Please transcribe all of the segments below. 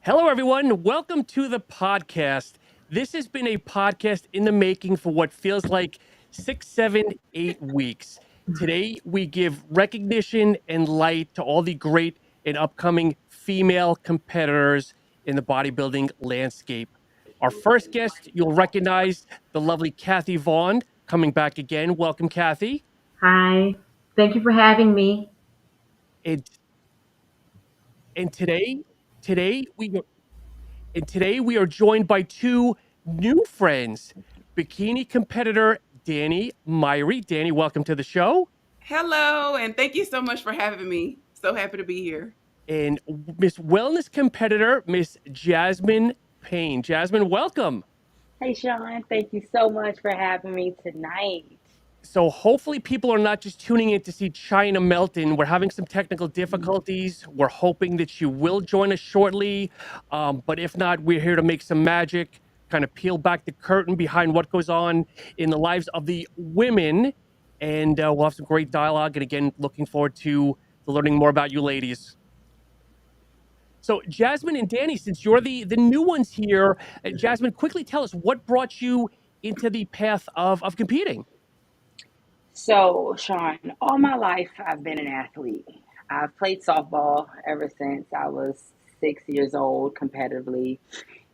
Hello, everyone. Welcome to the podcast. This has been a podcast in the making for what feels like 6, 7, 8 weeks. Today, we give recognition and light to all the great and upcoming female competitors in the bodybuilding landscape. Our first guest, you'll recognize the lovely Cathey Vaughn coming back again. Welcome, Cathey. Hi. Thank you for having me. And, and today we And today we are joined by two new friends, bikini competitor Dani Myrie. Dani, welcome to the show. Hello, and thank you so much for having me. So happy to be here. And Miss Wellness competitor, Miss Jasmine Payne. Jasmine, welcome. Hey, Sean, thank you so much for having me tonight. So hopefully people are not just tuning in to see China Melton. We're having some technical difficulties. We're hoping that you will join us shortly. But if not, we're here to make some magic, kind of peel back the curtain behind what goes on in the lives of the women. And we'll have some great dialogue. And again, looking forward to learning more about you ladies. So Jasmine and Dani, since you're the new ones here, Jasmine, quickly tell us what brought you into the path of competing. So, Sean, all my life I've been an athlete. I've played softball ever since I was 6 years old competitively.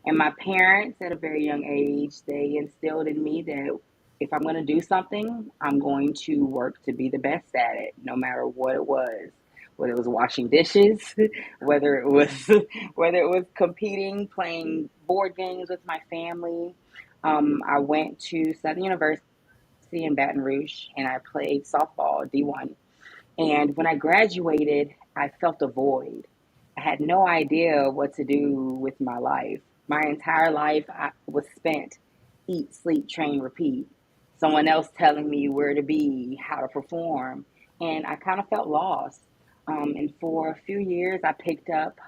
And my parents, at a very young age, they instilled in me that if I'm going to do something, I'm going to work to be the best at it, no matter what it was. Whether it was washing dishes, whether it was competing, playing board games with my family. I went to Southern University in Baton Rouge and I played softball D1. And when I graduated, I felt a void. I had no idea what to do with my life. My entire life was spent eat, sleep, train, repeat. Someone else telling me where to be, how to perform. And I kind of felt lost. And for a few years, I picked up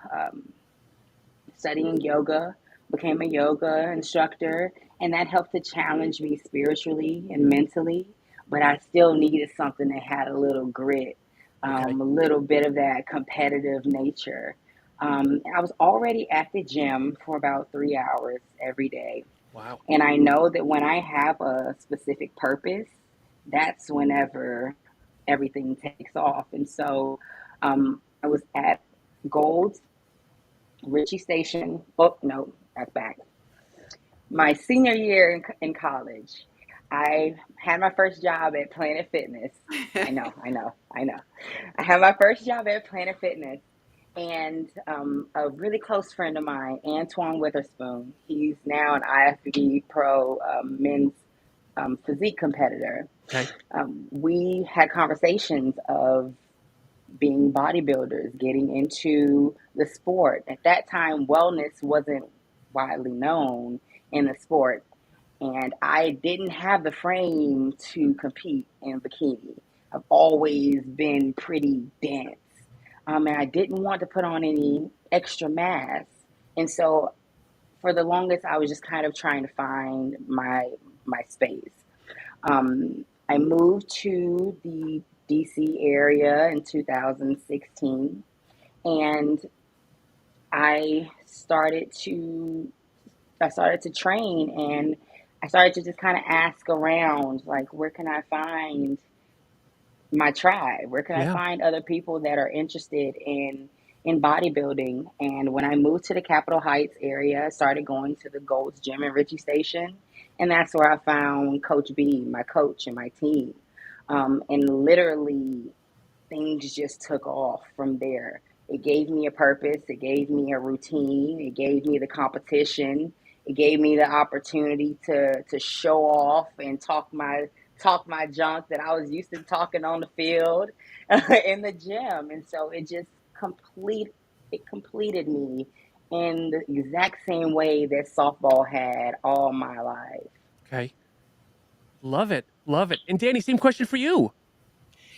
studying yoga, became a yoga instructor, and that helped to challenge me spiritually and mentally. But I still needed something that had a little grit, Okay. a little bit of that competitive nature. I was already at the gym for about 3 hours every day. Wow. And I know that when I have a specific purpose, that's whenever everything takes off. And so I was at Gold's Ritchie Station. Oh, no, that's back. My senior year in college, I had my first job at Planet Fitness. I know. I had my first job at Planet Fitness. And a really close friend of mine, Antoine Witherspoon, he's now an IFBB pro men's physique competitor. Okay. We had conversations of being bodybuilders, getting into the sport. At that time, wellness wasn't widely known in the sport. And I didn't have the frame to compete in bikini. I've always been pretty dense. And I didn't want to put on any extra mass. And so for the longest, I was just kind of trying to find my space. I moved to the DC area in 2016, and I started to train, and I started to just kind of ask around, like, where can I find my tribe? Where can I find other people that are interested in bodybuilding? And when I moved to the Capitol Heights area, I started going to the Gold's Gym in Ritchie Station, and that's where I found Coach B, my coach, and my team. And literally, things just took off from there. It gave me a purpose. It gave me a routine. It gave me the competition. It gave me the opportunity to show off and talk my junk that I was used to talking on the field in the gym. And so it just completed me in the exact same way that softball had all my life. Okay. Love it. Love it. And Dani, same question for you.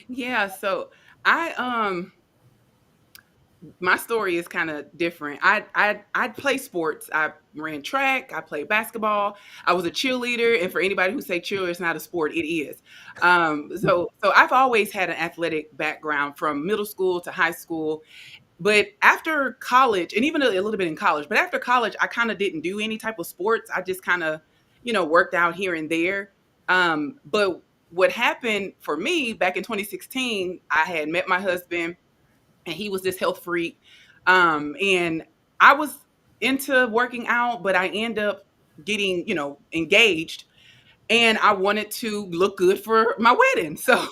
Yeah, so I my story is kind of different. I'd play sports. I ran track. I played basketball. I was a cheerleader. And for anybody who say cheerleader is not a sport, it is. So I've always had an athletic background from middle school to high school. But after college, and even a little bit in college, but after college, I kind of didn't do any type of sports. I just kind of, worked out here and there. But what happened for me back in 2016, I had met my husband, and he was this health freak. And I was into working out, but I end up getting, engaged, and I wanted to look good for my wedding. So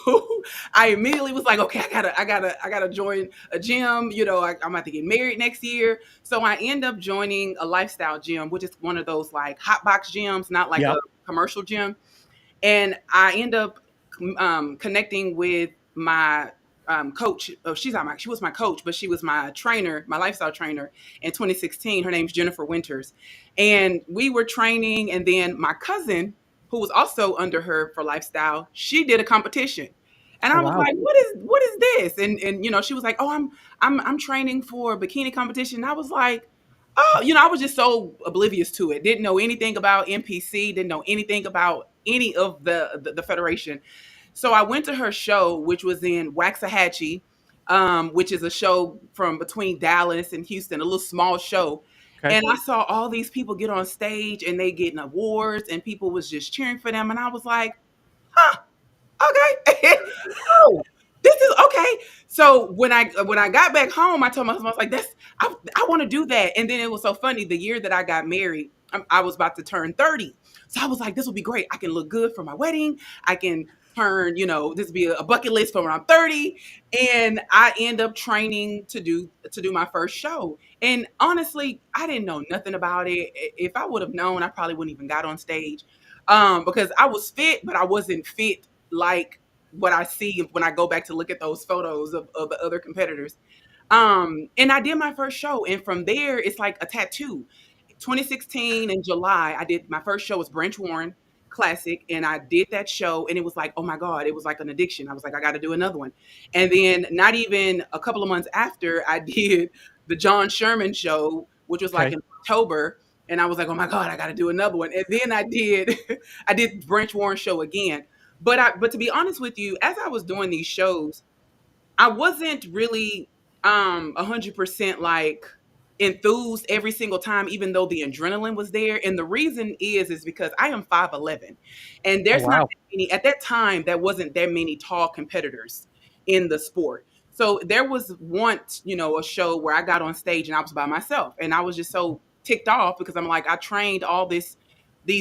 I immediately was like, okay, I gotta join a gym. I'm about to get married next year. So I end up joining a lifestyle gym, which is one of those like hot box gyms, not like a Yep. commercial gym. And I end up connecting with my coach. Oh, she was my coach, but she was my trainer, my lifestyle trainer in 2016. Her name's Jennifer Winters, and we were training. And then my cousin, who was also under her for lifestyle, she did a competition. And Oh I was wow. like, "What is this?" And she was like, "Oh, I'm training for a bikini competition." And I was like, "Oh, I was just so oblivious to it. Didn't know anything about NPC. Didn't know anything about any of the federation." So I went to her show, which was in Waxahachie, which is a show from between Dallas and Houston, a little small show. Okay. And I saw all these people get on stage and they getting awards, and people was just cheering for them. And I was like, huh, okay. Oh, this is okay. So when I got back home, I told my husband, I was like, I want to do that. And then it was so funny. The year that I got married, I was about to turn 30. So I was like, this will be great. I can look good for my wedding. I can turn, this will be a bucket list for when I'm 30. And I end up training to do my first show. And honestly, I didn't know nothing about it. If I would have known, I probably wouldn't even got on stage. Because I was fit, but I wasn't fit like what I see when I go back to look at those photos of the other competitors. And I did my first show, and from there it's like a tattoo. 2016 in July, I did my first show was Branch Warren Classic, and I did that show, and it was like, oh my God, it was like an addiction. I was like, I got to do another one. And then not even a couple of months after, I did the John Sherman show, which was like Okay. in October, and I was like, oh my God, I got to do another one. And then I did I did Branch Warren show again. But to be honest with you, as I was doing these shows, I wasn't really 100% like enthused every single time, even though the adrenaline was there. And the reason is because I am 5'11", and Oh there's not wow. that many at that time. There wasn't that many tall competitors in the sport. So there was once, a show where I got on stage and I was by myself, and I was just so ticked off because I'm like, I trained all these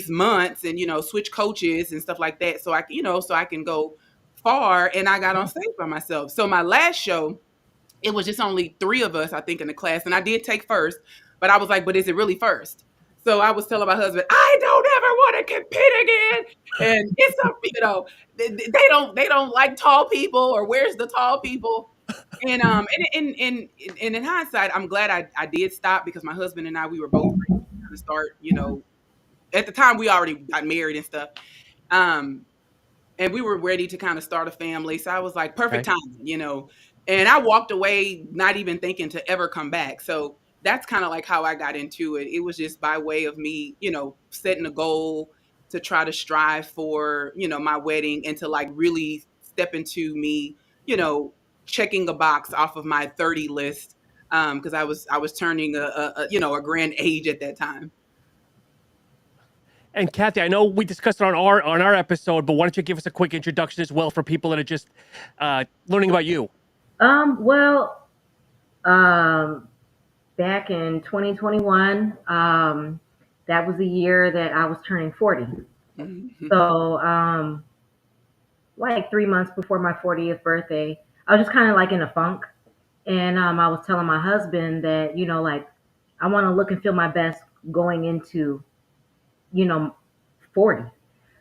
months and switch coaches and stuff like that, so I can go far, and I got on stage by myself. So my last show, it was just only three of us, I think, in the class, and I did take first, but I was like, but is it really first? So I was telling my husband, I don't ever want to compete again. And it's they don't like tall people, or where's the tall people? And in hindsight, I'm glad I did stop, because my husband and I, we were both ready to start, at the time we already got married and stuff. Um, and we were ready to kind of start a family. So I was like, perfect Okay. timing. And I walked away not even thinking to ever come back. So that's kind of like how I got into it. It was just by way of me, setting a goal to try to strive for, my wedding, and to like really step into me, you know, checking a box off of my 30 list. Because I was turning a grand age at that time. And Cathey, I know we discussed it on our episode, but why don't you give us a quick introduction as well for people that are just learning about you? Well, back in 2021, that was the year that I was turning 40. Mhm. So, like 3 months before my 40th birthday, I was just kind of like in a funk. And I was telling my husband that, like, I want to look and feel my best going into, you know, 40.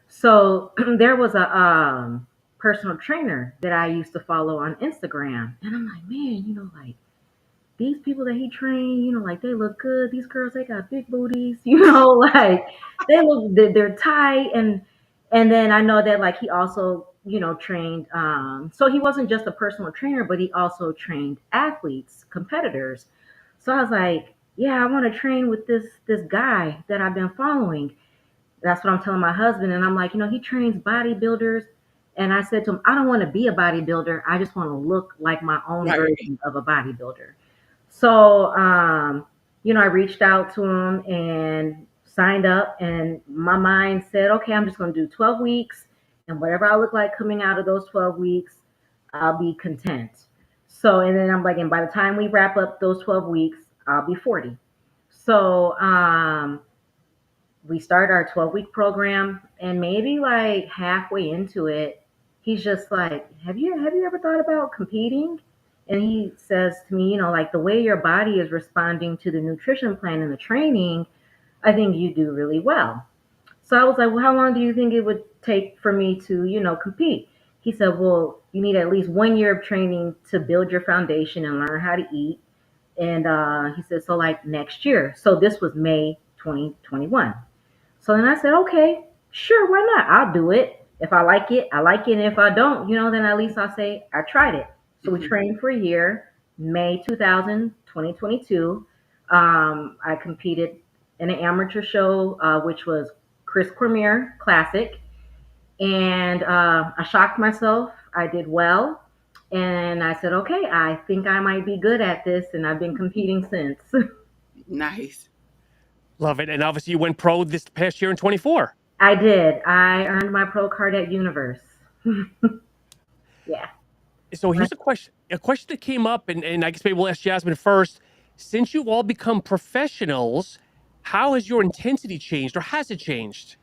So there was a personal trainer that I used to follow on Instagram. And I'm like, man, like these people that he trained, like they look good. These girls, they got big booties, like they're tight. And then I know that like he also, trained, so he wasn't just a personal trainer, but he also trained athletes, competitors. So I was like, yeah, I want to train with this guy that I've been following. That's what I'm telling my husband. And I'm like, he trains bodybuilders. And I said to him, I don't want to be a bodybuilder. I just want to look like my own Right. version of a bodybuilder. So, I reached out to him and signed up, and my mind said, okay, I'm just going to do 12 weeks, and whatever I look like coming out of those 12 weeks, I'll be content. So, and then I'm like, and by the time we wrap up those 12 weeks, I'll be 40. So, we start our 12-week program, and maybe like halfway into it, he's just like, have you ever thought about competing? And he says to me, like the way your body is responding to the nutrition plan and the training, I think you do really well. So I was like, well, how long do you think it would take for me to, compete? He said, well, you need at least 1 year of training to build your foundation and learn how to eat. And he said, so like next year. So this was May 2021. So then I said, okay, sure, why not? I'll do it. If I like it, I like it. And if I don't, then at least I'll say I tried it. So we trained for a year, May 2022. I competed in an amateur show, which was Chris Cormier Classic. And I shocked myself. I did well. And I said, okay, I think I might be good at this. And I've been competing since. Nice. Love it. And obviously you went pro this past year in 24. I did. I earned my pro card at Universe. Yeah. So here's a question that came up, and I guess maybe we'll ask Jasmine first. Since you've all become professionals, how has your intensity changed, or has it changed?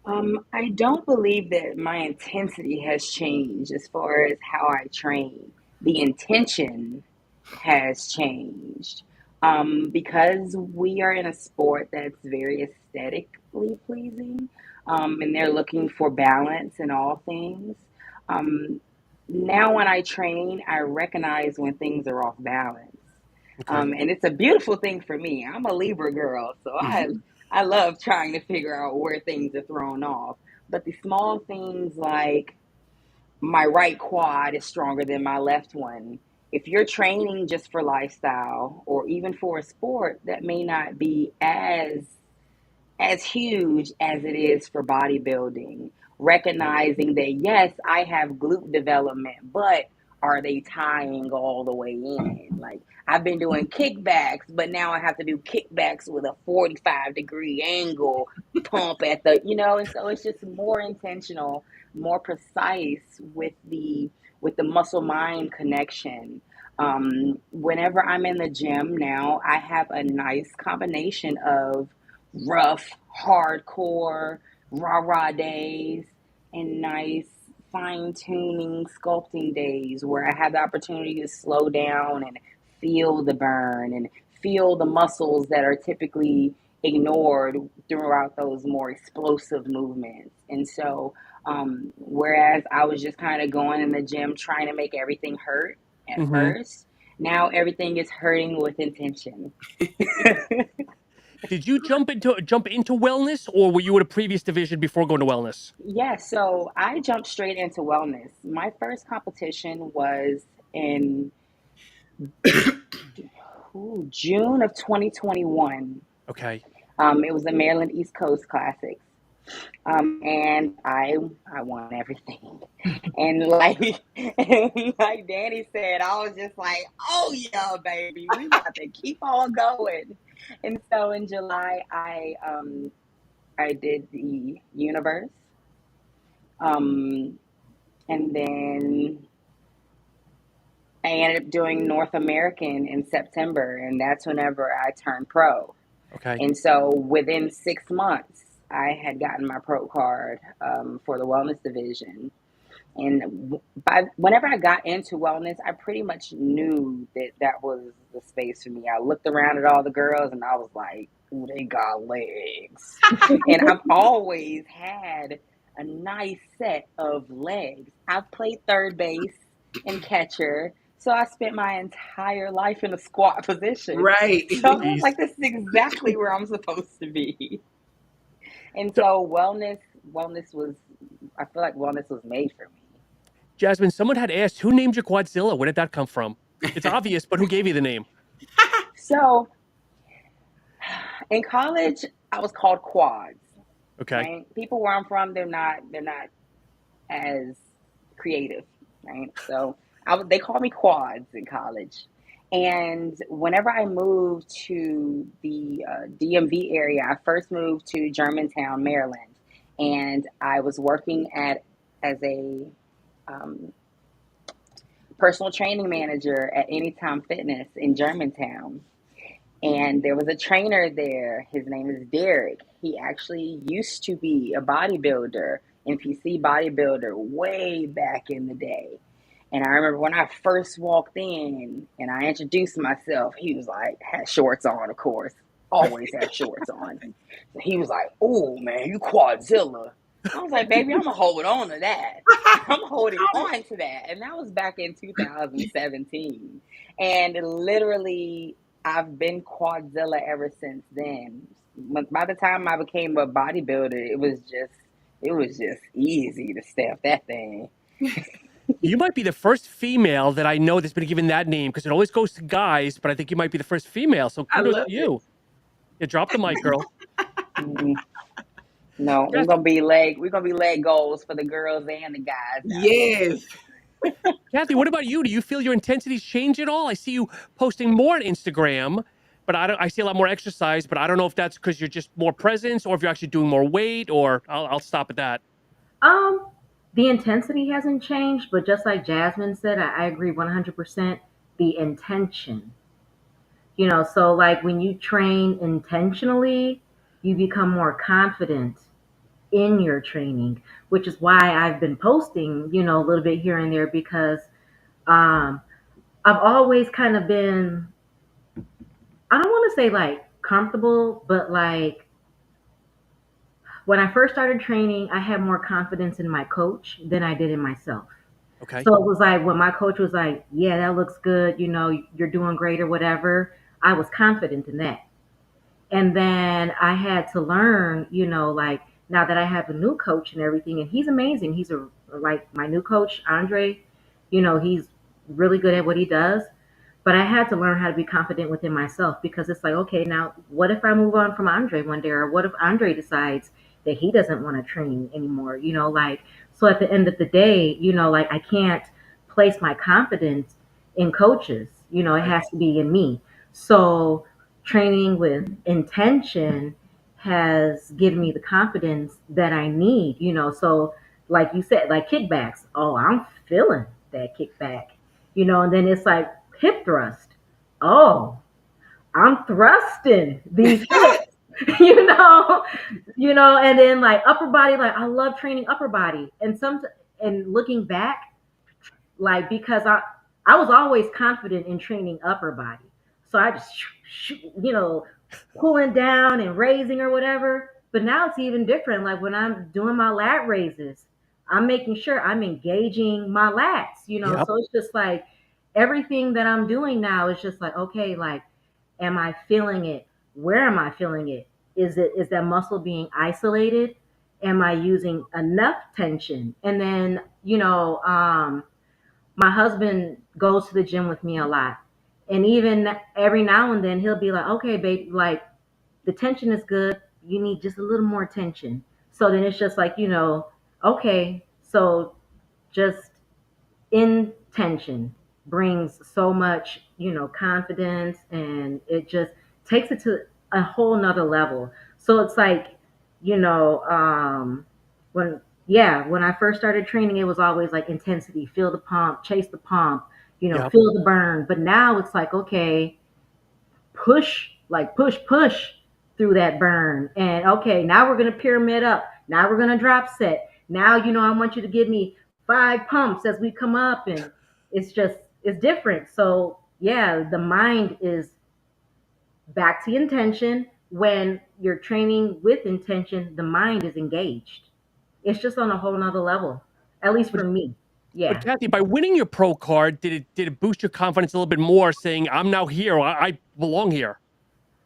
I don't believe that my intensity has changed as far as how I train. The intention has changed. Because we are in a sport that's very aesthetically pleasing, and they're looking for balance in all things. Um, Now, when I train, I recognize when things are off balance. Okay. And it's a beautiful thing for me. I'm a Libra girl, so I love trying to figure out where things are thrown off. But the small things like my right quad is stronger than my left one. If you're training just for lifestyle or even for a sport, that may not be as huge as it is for bodybuilding. Recognizing that, yes, I have glute development, but are they tying all the way in? Like, I've been doing kickbacks, but now I have to do kickbacks with a 45-degree angle pump at and so it's just more intentional, more precise with the muscle mind connection. Whenever I'm in the gym now, I have a nice combination of rough, hardcore, rah rah days and nice fine tuning sculpting days where I have the opportunity to slow down and feel the burn and feel the muscles that are typically ignored throughout those more explosive movements. And so, whereas I was just kind of going in the gym trying to make everything hurt at Mm-hmm. first, now everything is hurting with intention. Did you jump into wellness, or were you in a previous division before going to wellness? Yeah, so I jumped straight into wellness. My first competition was in June of 2021. Okay. It was the Maryland East Coast Classics. And I won everything. And like like Dani said, I was just like, oh yeah, baby, we got to keep on going. And so in July I did the Universe. Um And then I ended up doing North American in September, and that's whenever I turned pro. Okay. And so within 6 months, I had gotten my pro card for the wellness division. And whenever I got into wellness, I pretty much knew that that was the space for me. I looked around at all the girls, and I was like, ooh, they got legs. And I've always had a nice set of legs. I've played third base and catcher, so I spent my entire life in a squat position. Right. So I was Jeez. like, this is exactly where I'm supposed to be. And So, so wellness was, I feel like wellness was made for me. Jasmine, someone had asked, who named you Quadzilla? Where did that come from? It's obvious, but who gave you the name? So in college, I was called Quads. Okay. Right? People where I'm from, they're not as creative, right? So they called me Quads in college. And whenever I moved to the DMV area, I first moved to Germantown, Maryland, and I was working as a um, personal training manager at Anytime Fitness in Germantown. And there was a trainer there. His name is Derek. He actually used to be a bodybuilder, NPC bodybuilder, way back in the day. And I remember when I first walked in and I introduced myself, he was like, had shorts on, of course, always had shorts on. So he was like, "Oh man, you Quadzilla." I was like, "Baby, I'm gonna hold on to that. I'm holding on to that." And that was back in 2017. And literally, I've been Quadzilla ever since then. By the time I became a bodybuilder, it was just easy to step that thing. You might be the first female that I know that's been given that name because it always goes to guys, but I think you might be the first female. So I kudos love to it. you. Yeah, drop the mic, girl. Mm, No, we're Kathy, gonna be leg goals for the girls and the guys now. Yes. Kathy, what about you? Do you feel your intensities change at all? I see you posting more on Instagram, but I see a lot more exercise, but I don't know if that's because you're just more presence or if you're actually doing more weight, or I'll stop at that. Um, the intensity hasn't changed, but just like Jasmine said, I agree 100%. The intention, so like when you train intentionally, you become more confident in your training, which is why I've been posting, a little bit here and there because um, I've always kind of been, I don't want to say like comfortable, but like when I first started training, I had more confidence in my coach than I did in myself. Okay. So it was like when my coach was like, "Yeah, that looks good, you're doing great or whatever," I was confident in that. And then I had to learn, like now that I have a new coach and everything, and he's amazing. He's like my new coach, Andre, he's really good at what he does. But I had to learn how to be confident within myself because it's like, okay, now what if I move on from Andre one day, or what if Andre decides that he doesn't want to train anymore? Like, so at the end of the day, like I can't place my confidence in coaches, it Right. has to be in me. So training with intention has given me the confidence that I need, so like you said, like kickbacks. Oh, I'm feeling that kickback, and then it's like hip thrust. Oh, I'm thrusting these hips, and then like upper body, like I love training upper body. And looking back, like because I was always confident in training upper body. So I just pulling down and raising or whatever. But now it's even different. Like when I'm doing my lat raises, I'm making sure I'm engaging my lats, Yep. so it's just like everything that I'm doing now is just like, okay, like, am I feeling it? Where am I feeling it? Is that muscle being isolated? Am I using enough tension? And then, my husband goes to the gym with me a lot. And even every now and then he'll be like, "Okay, babe, like the tension is good. You need just a little more tension." So then it's just like, okay, so just intention brings so much, confidence, and it just takes it to a whole nother level. So it's like, when when I first started training, it was always like intensity, feel the pump, chase the pump, Yep. feel the burn. But now it's like, okay, push, like push through that burn. And okay, now we're gonna pyramid up. Now we're gonna drop set. Now, I want you to give me 5 pumps as we come up, and it's different. So yeah, the mind is back to intention. When you're training with intention, the mind is engaged. It's just on a whole nother level, at least But for me. but Yeah. Kathy, by winning your pro card, did it boost your confidence a little bit more, saying I'm now here, I belong here?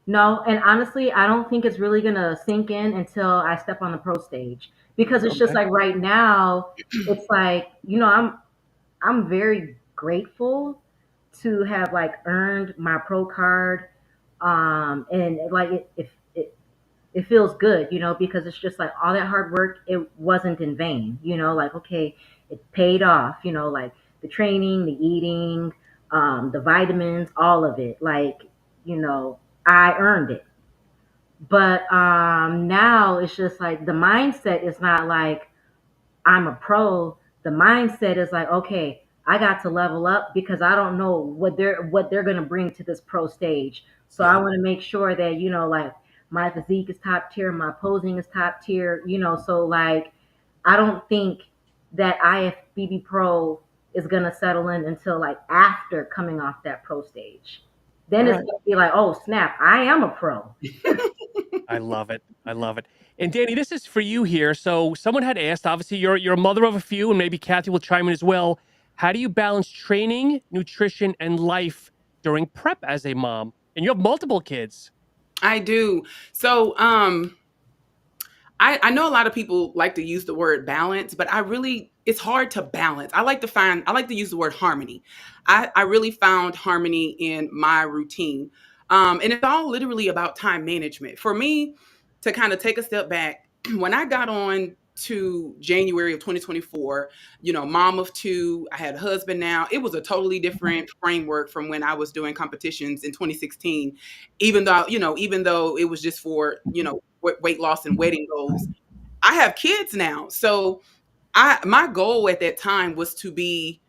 No, and honestly, I don't think it's really gonna sink in until I step on the pro stage because it's just Okay. like right now, it's like, I'm very grateful to have like earned my pro card. And like it feels good, because it's just like all that hard work, it wasn't in vain, like, okay, it paid off, like the training, the eating, the vitamins, all of it. Like, you know, I earned it. But now it's just like the mindset is not like I'm a pro. The mindset is like, okay, I got to level up because I don't know what they're gonna bring to this pro stage. So I Yeah. want to make sure that, you know, like my physique is top tier, my posing is top tier, you know. So like I don't think that IFBB Pro is gonna settle in until like after coming off that pro stage. All Then it's right. gonna be like, oh snap, I am a pro. I love it. I love it. And Dani, this is for you here. So someone had asked, obviously you're a mother of a few, and maybe Cathey will chime in as well. How do you balance training, nutrition, and life during prep as a mom? And you have multiple kids. I do. So, I know a lot of people like to use the word balance, but it's hard to balance. I like to use the word harmony. I really found harmony in my routine. And it's all literally about time management. For me to kind of take a step back, when I got on to January of 2024, you know, mom of two, I had a husband now. It was a totally different framework from when I was doing competitions in 2016, even though it was just for, you know, weight loss and wedding goals. I have kids now. So my goal at that time was to be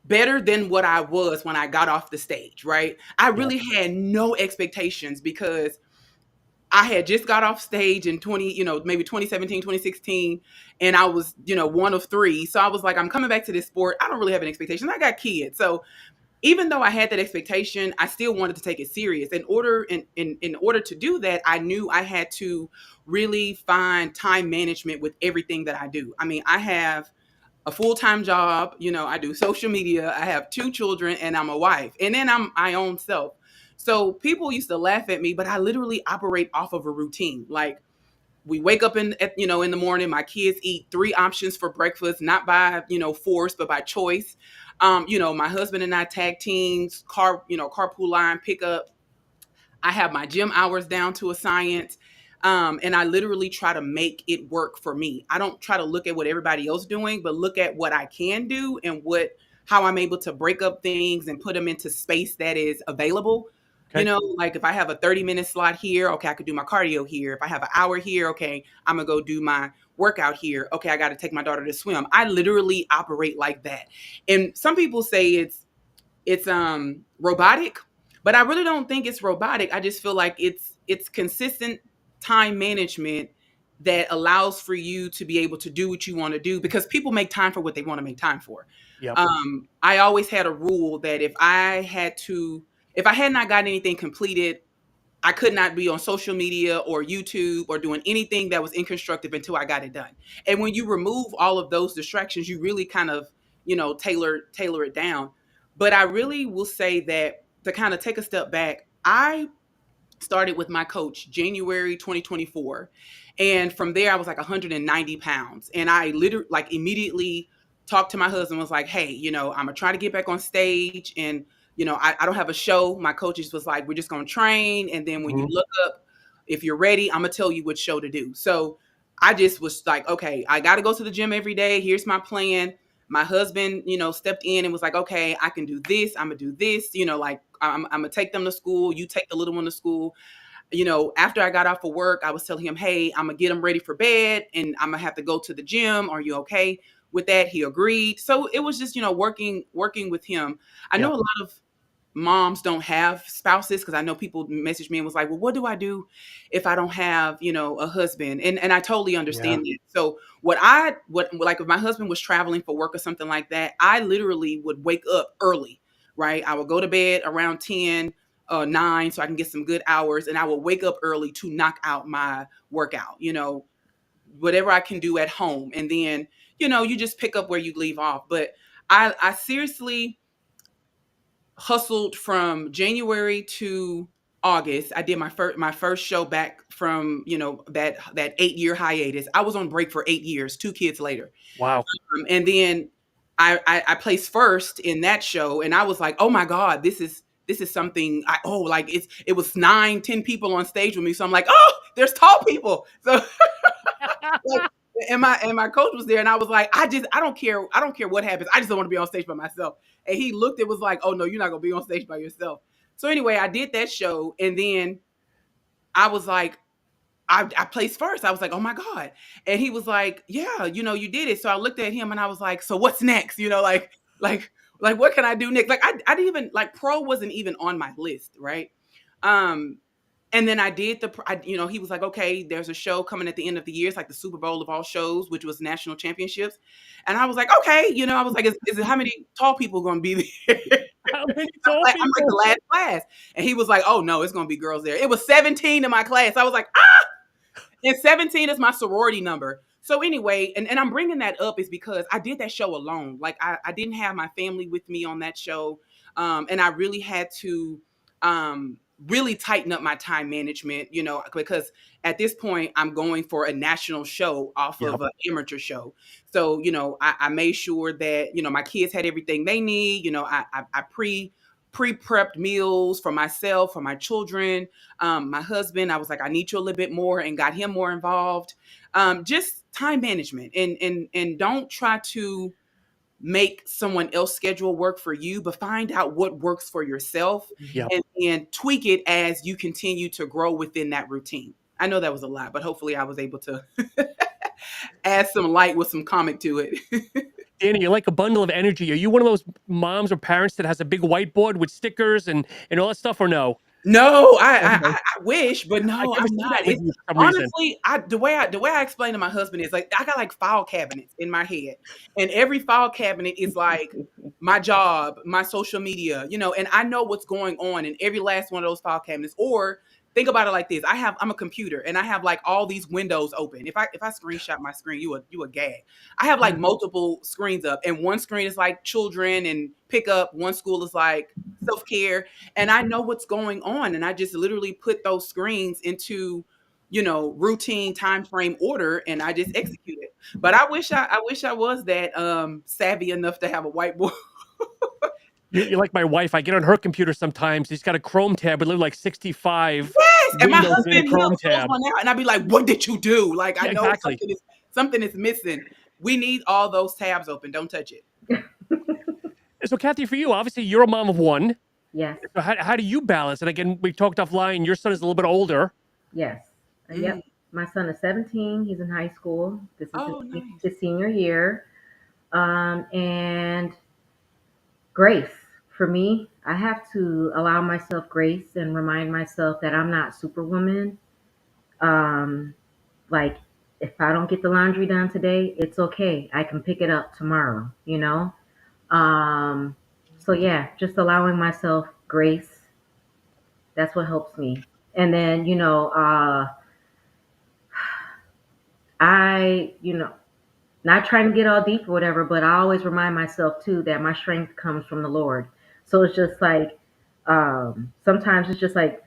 better than what I was when I got off the stage, right? I Yeah. really had no expectations because I had just got off stage in maybe 2017, 2016, and I was, you know, one of three. So I was like, I'm coming back to this sport. I don't really have an expectation. I got kids. So even though I had that expectation, I still wanted to take it serious. In order to do that, I knew I had to really find time management with everything that I do. I mean, I have a full-time job, you know, I do social media, I have two children, and I'm a wife. And then I'm my own self. So people used to laugh at me, but I literally operate off of a routine. Like we wake up in the morning, my kids eat three options for breakfast, not by, you know, force, but by choice. My husband and I tag teams, carpool line pickup. I have my gym hours down to a science. And I literally try to make it work for me. I don't try to look at what everybody else doing, but look at what I can do and how I'm able to break up things and put them into space that is available. You Okay. know, like if I have a 30-minute slot here, okay, I could do my cardio here. If I have an hour here, okay, I'm gonna go do my workout here. Okay, I got to take my daughter to swim. I literally operate like that. And some people say it's robotic, but I really don't think it's robotic. I just feel like it's consistent time management that allows for you to be able to do what you want to do because people make time for what they want to make time for. Yep. I always had a rule that if I had not gotten anything completed, I could not be on social media or YouTube or doing anything that was inconstructive until I got it done. And when you remove all of those distractions, you really kind of, you know, tailor it down. But I really will say that to kind of take a step back, I started with my coach January 2024. And from there, I was like 190 pounds. And I literally, like, immediately talked to my husband, was like, hey, you know, I'm going to try to get back on stage. And, you know, I don't have a show. My coach was like, we're just going to train. And then when you Mhm. look up, if you're ready, I'm going to tell you what show to do. So I just was like, okay, I got to go to the gym every day. Here's my plan. My husband, you know, stepped in and was like, okay, I can do this. I'm going to do this. You know, like I'm going to take them to school. You take the little one to school. You know, after I got off of work, I was telling him, hey, I'm going to get him ready for bed and I'm going to have to go to the gym. Are you okay with that? He agreed. So it was just, you know, working with him. I Yeah. know a lot of moms don't have spouses because I know people messaged me and was like, well, what do I do if I don't have, you know, a husband? And I totally Yeah. understand that. So like if my husband was traveling for work or something like that, I literally would wake up early, right? I would go to bed around 10, 9 so I can get some good hours. And I will wake up early to knock out my workout, you know, whatever I can do at home. And then, you know, you just pick up where you leave off. But I seriously hustled from January to August. I did my first show back from, you know, that 8-year hiatus. I was on break for 8 years, two kids later. Wow. And then I placed first in that show, and I was like, oh my God, this is something. Like it was 9, 10 people on stage with me. So I'm like, oh, there's tall people. So like, and my coach was there, and I was like, I don't care what happens. I just don't want to be on stage by myself. And he looked and was like, oh no, you're not gonna be on stage by yourself. So anyway, I did that show, and then I was like, I placed first. I was like, oh my God. And he was like, yeah, you did it. So I looked at him and I was like, so what's next? Like what can I do next? Like I didn't even, like, pro wasn't even on my list. Right. Um, and then I did he was like, okay, there's a show coming at the end of the year. It's like the Super Bowl of all shows, which was national championships. And I was like, okay, I was like, is it how many tall people going to be there? How many I'm tall like the people? last class. And he was like, oh no, it's going to be girls there. It was 17 in my class. I was like, and 17 is my sorority number. So anyway, and I'm bringing that up is because I did that show alone. Like I didn't have my family with me on that show. And I really had to really tighten up my time management, because at this point I'm going for a national show off Yep. of an amateur show. So, I made sure that, my kids had everything they need. I pre-prepped meals for myself, for my children. My husband, I was like, I need you a little bit more, and got him more involved. Just time management, and don't try to make someone else schedule work for you, but find out what works for yourself, Yep. and tweak it as you continue to grow within that routine. I know that was a lot, but hopefully I was able to add some light with some comic to it. Dani, you're like a bundle of energy. Are you one of those moms or parents that has a big whiteboard with stickers and all that stuff, or no? No, Okay. I wish, but I no, never I'm see not. that with It's you for some reason. honestly, the way I explain to my husband is like I got like file cabinets in my head, and every file cabinet is like my job, my social media, and I know what's going on in every last one of those file cabinets. Or think about it like this: I'm a computer, and I have like all these windows open. If I screenshot my screen, you a gag. I have like multiple screens up, and one screen is like children and pickup. One school is like self-care, and I know what's going on, and I just literally put those screens into routine time frame order, and I just execute it. But I wish I was that savvy enough to have a whiteboard. You're like my wife. I get on her computer sometimes. She's got a Chrome tab with like 65 Yes, and my windows in a husband, he'll Chrome close tab. one out, and I'd be like, "What did you do?" Like, I Yeah, know exactly. something is missing. We need all those tabs open. Don't touch it. So, Cathey, for you, obviously, you're a mom of one. Yes. So how do you balance? And again, we talked offline. Your son is a little bit older. Yes. Yep. My son is 17. He's in high school. This is Oh, nice. his senior year. And grace. For me, I have to allow myself grace and remind myself that I'm not superwoman. Like, if I don't get the laundry done today, it's okay. I can pick it up tomorrow, So yeah, just allowing myself grace. That's what helps me. And then, I, not trying to get all deep or whatever, but I always remind myself too that my strength comes from the Lord. So it's just like, sometimes it's just like,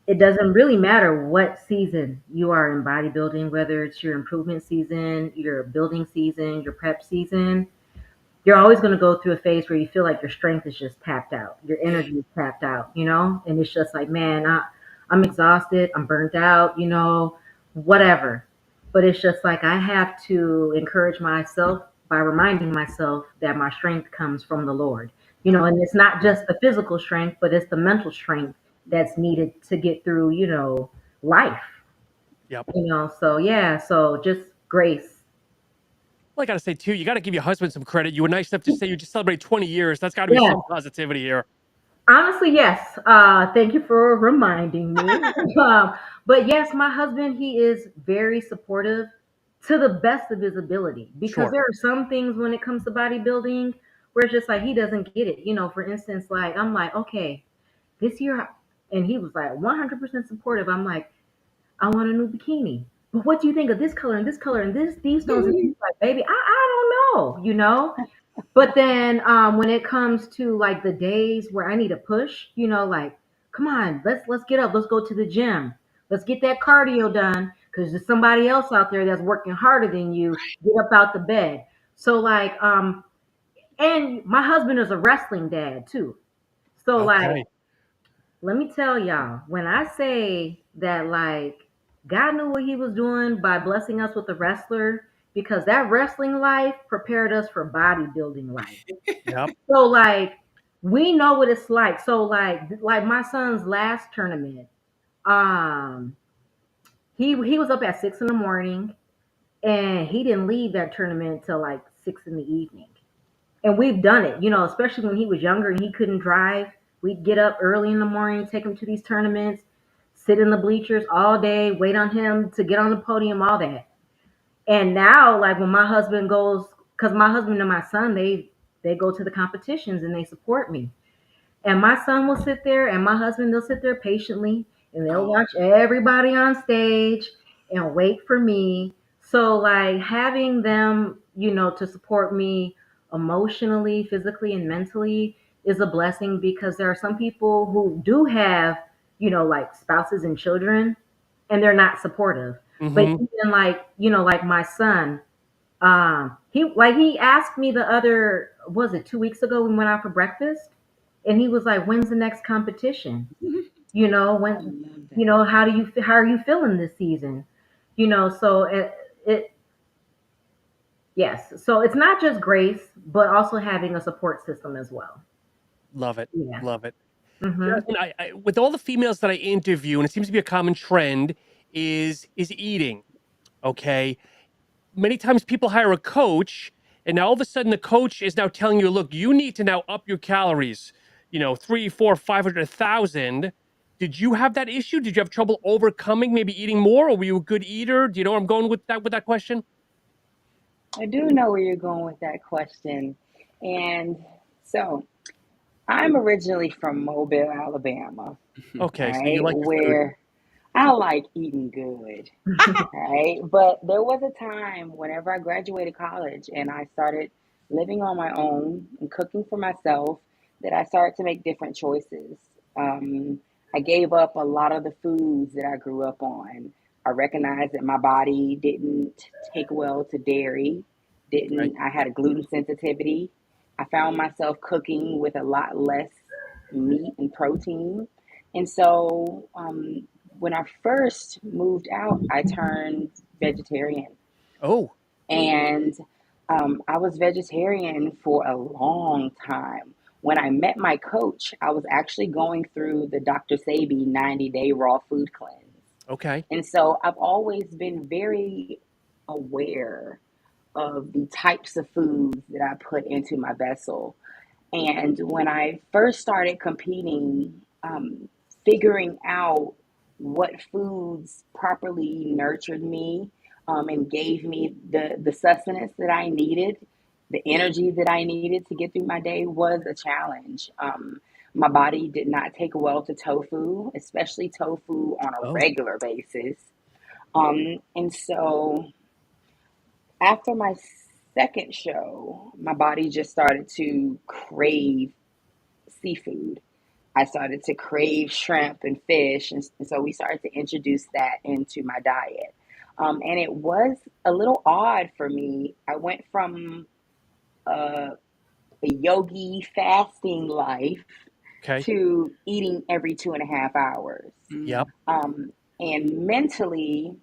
it doesn't really matter what season you are in bodybuilding, whether it's your improvement season, your building season, your prep season. You're always going to go through a phase where you feel like your strength is just tapped out, your energy is tapped out, and it's just like, man, I'm exhausted, I'm burnt out, whatever. But it's just like I have to encourage myself by reminding myself that my strength comes from the Lord, and it's not just the physical strength, but it's the mental strength that's needed to get through, life, Yep. So yeah, so just grace. Well, I got to say, too, you got to give your husband some credit. You were nice enough to say you just celebrated 20 years. That's got to be Yeah. some positivity here. Honestly, yes. Thank you for reminding me. But yes, my husband, he is very supportive to the best of his ability, because Sure. there are some things when it comes to bodybuilding where it's just like he doesn't get it. For instance, like I'm like, okay, this year, and he was like 100% supportive. I'm like, I want a new bikini. But what do you think of this color and this color and these tones? And he's like, baby, I don't know, But then when it comes to like the days where I need a push, like, come on, let's get up, let's go to the gym, let's get that cardio done, because there's somebody else out there that's working harder than you. Get up out the bed. So like, and my husband is a wrestling dad too. So like, Okay. let me tell y'all, when I say that like God knew what he was doing by blessing us with a wrestler, because that wrestling life prepared us for bodybuilding life. Yep. So like we know what it's like. So like my son's last tournament, um, he was up at 6 in the morning, and he didn't leave that tournament till like 6 in the evening. And we've done it, especially when he was younger and he couldn't drive. We'd get up early in the morning, take him to these tournaments, sit in the bleachers all day, wait on him to get on the podium, all that. And now, like when my husband goes, because my husband and my son, they go to the competitions and they support me. And my son will sit there, and my husband, they'll sit there patiently, and they'll Oh, watch everybody on stage and wait for me. So, like, having them, to support me emotionally, physically, and mentally is a blessing, because there are some people who do have, like spouses and children, and they're not supportive. But Mm-hmm. even like, like my son, he asked me the other, was it 2 weeks ago, we went out for breakfast, and he was like, "When's the next competition? I When, love that. how are you feeling this season? So it yes. So it's not just grace, but also having a support system as well. Love it. Yeah. Love it. Mhm. Jasmine, with all the females that I interview, and it seems to be a common trend, is eating. Okay. Many times people hire a coach, and now all of a sudden the coach is now telling you, look, you need to now up your calories, 3, 4, 500,000. Did you have that issue? Did you have trouble overcoming maybe eating more, or were you a good eater? Do you know where I'm going with that question? I do know where you're going with that question. And so I'm originally from Mobile, Alabama, Okay, so you right? like your food. Where I like eating good, right? But there was a time whenever I graduated college and I started living on my own and cooking for myself that I started to make different choices. Um, I gave up a lot of the foods that I grew up on. I recognized that my body didn't take well to dairy, Okay. didn't I had a gluten sensitivity. I found myself cooking with a lot less meat and protein. And so when I first moved out, I turned vegetarian. Oh, And I was vegetarian for a long time. When I met my coach, I was actually going through the Dr. Sabi 90-day raw food cleanse. okay. And so I've always been very aware of the types of foods that I put into my vessel. And when I first started competing, figuring out what foods properly nurtured me and gave me the sustenance that I needed, the energy that I needed to get through my day was a challenge. My body did not take well to tofu, especially tofu on a Oh, regular basis. And so after my second show, my body just started to crave seafood. I started to crave shrimp and fish, and so we started to introduce that into my diet. And it was a little odd for me. I went from a, a yogi fasting life okay. to eating every 2.5 hours. mm, Yep. Um, and mentally,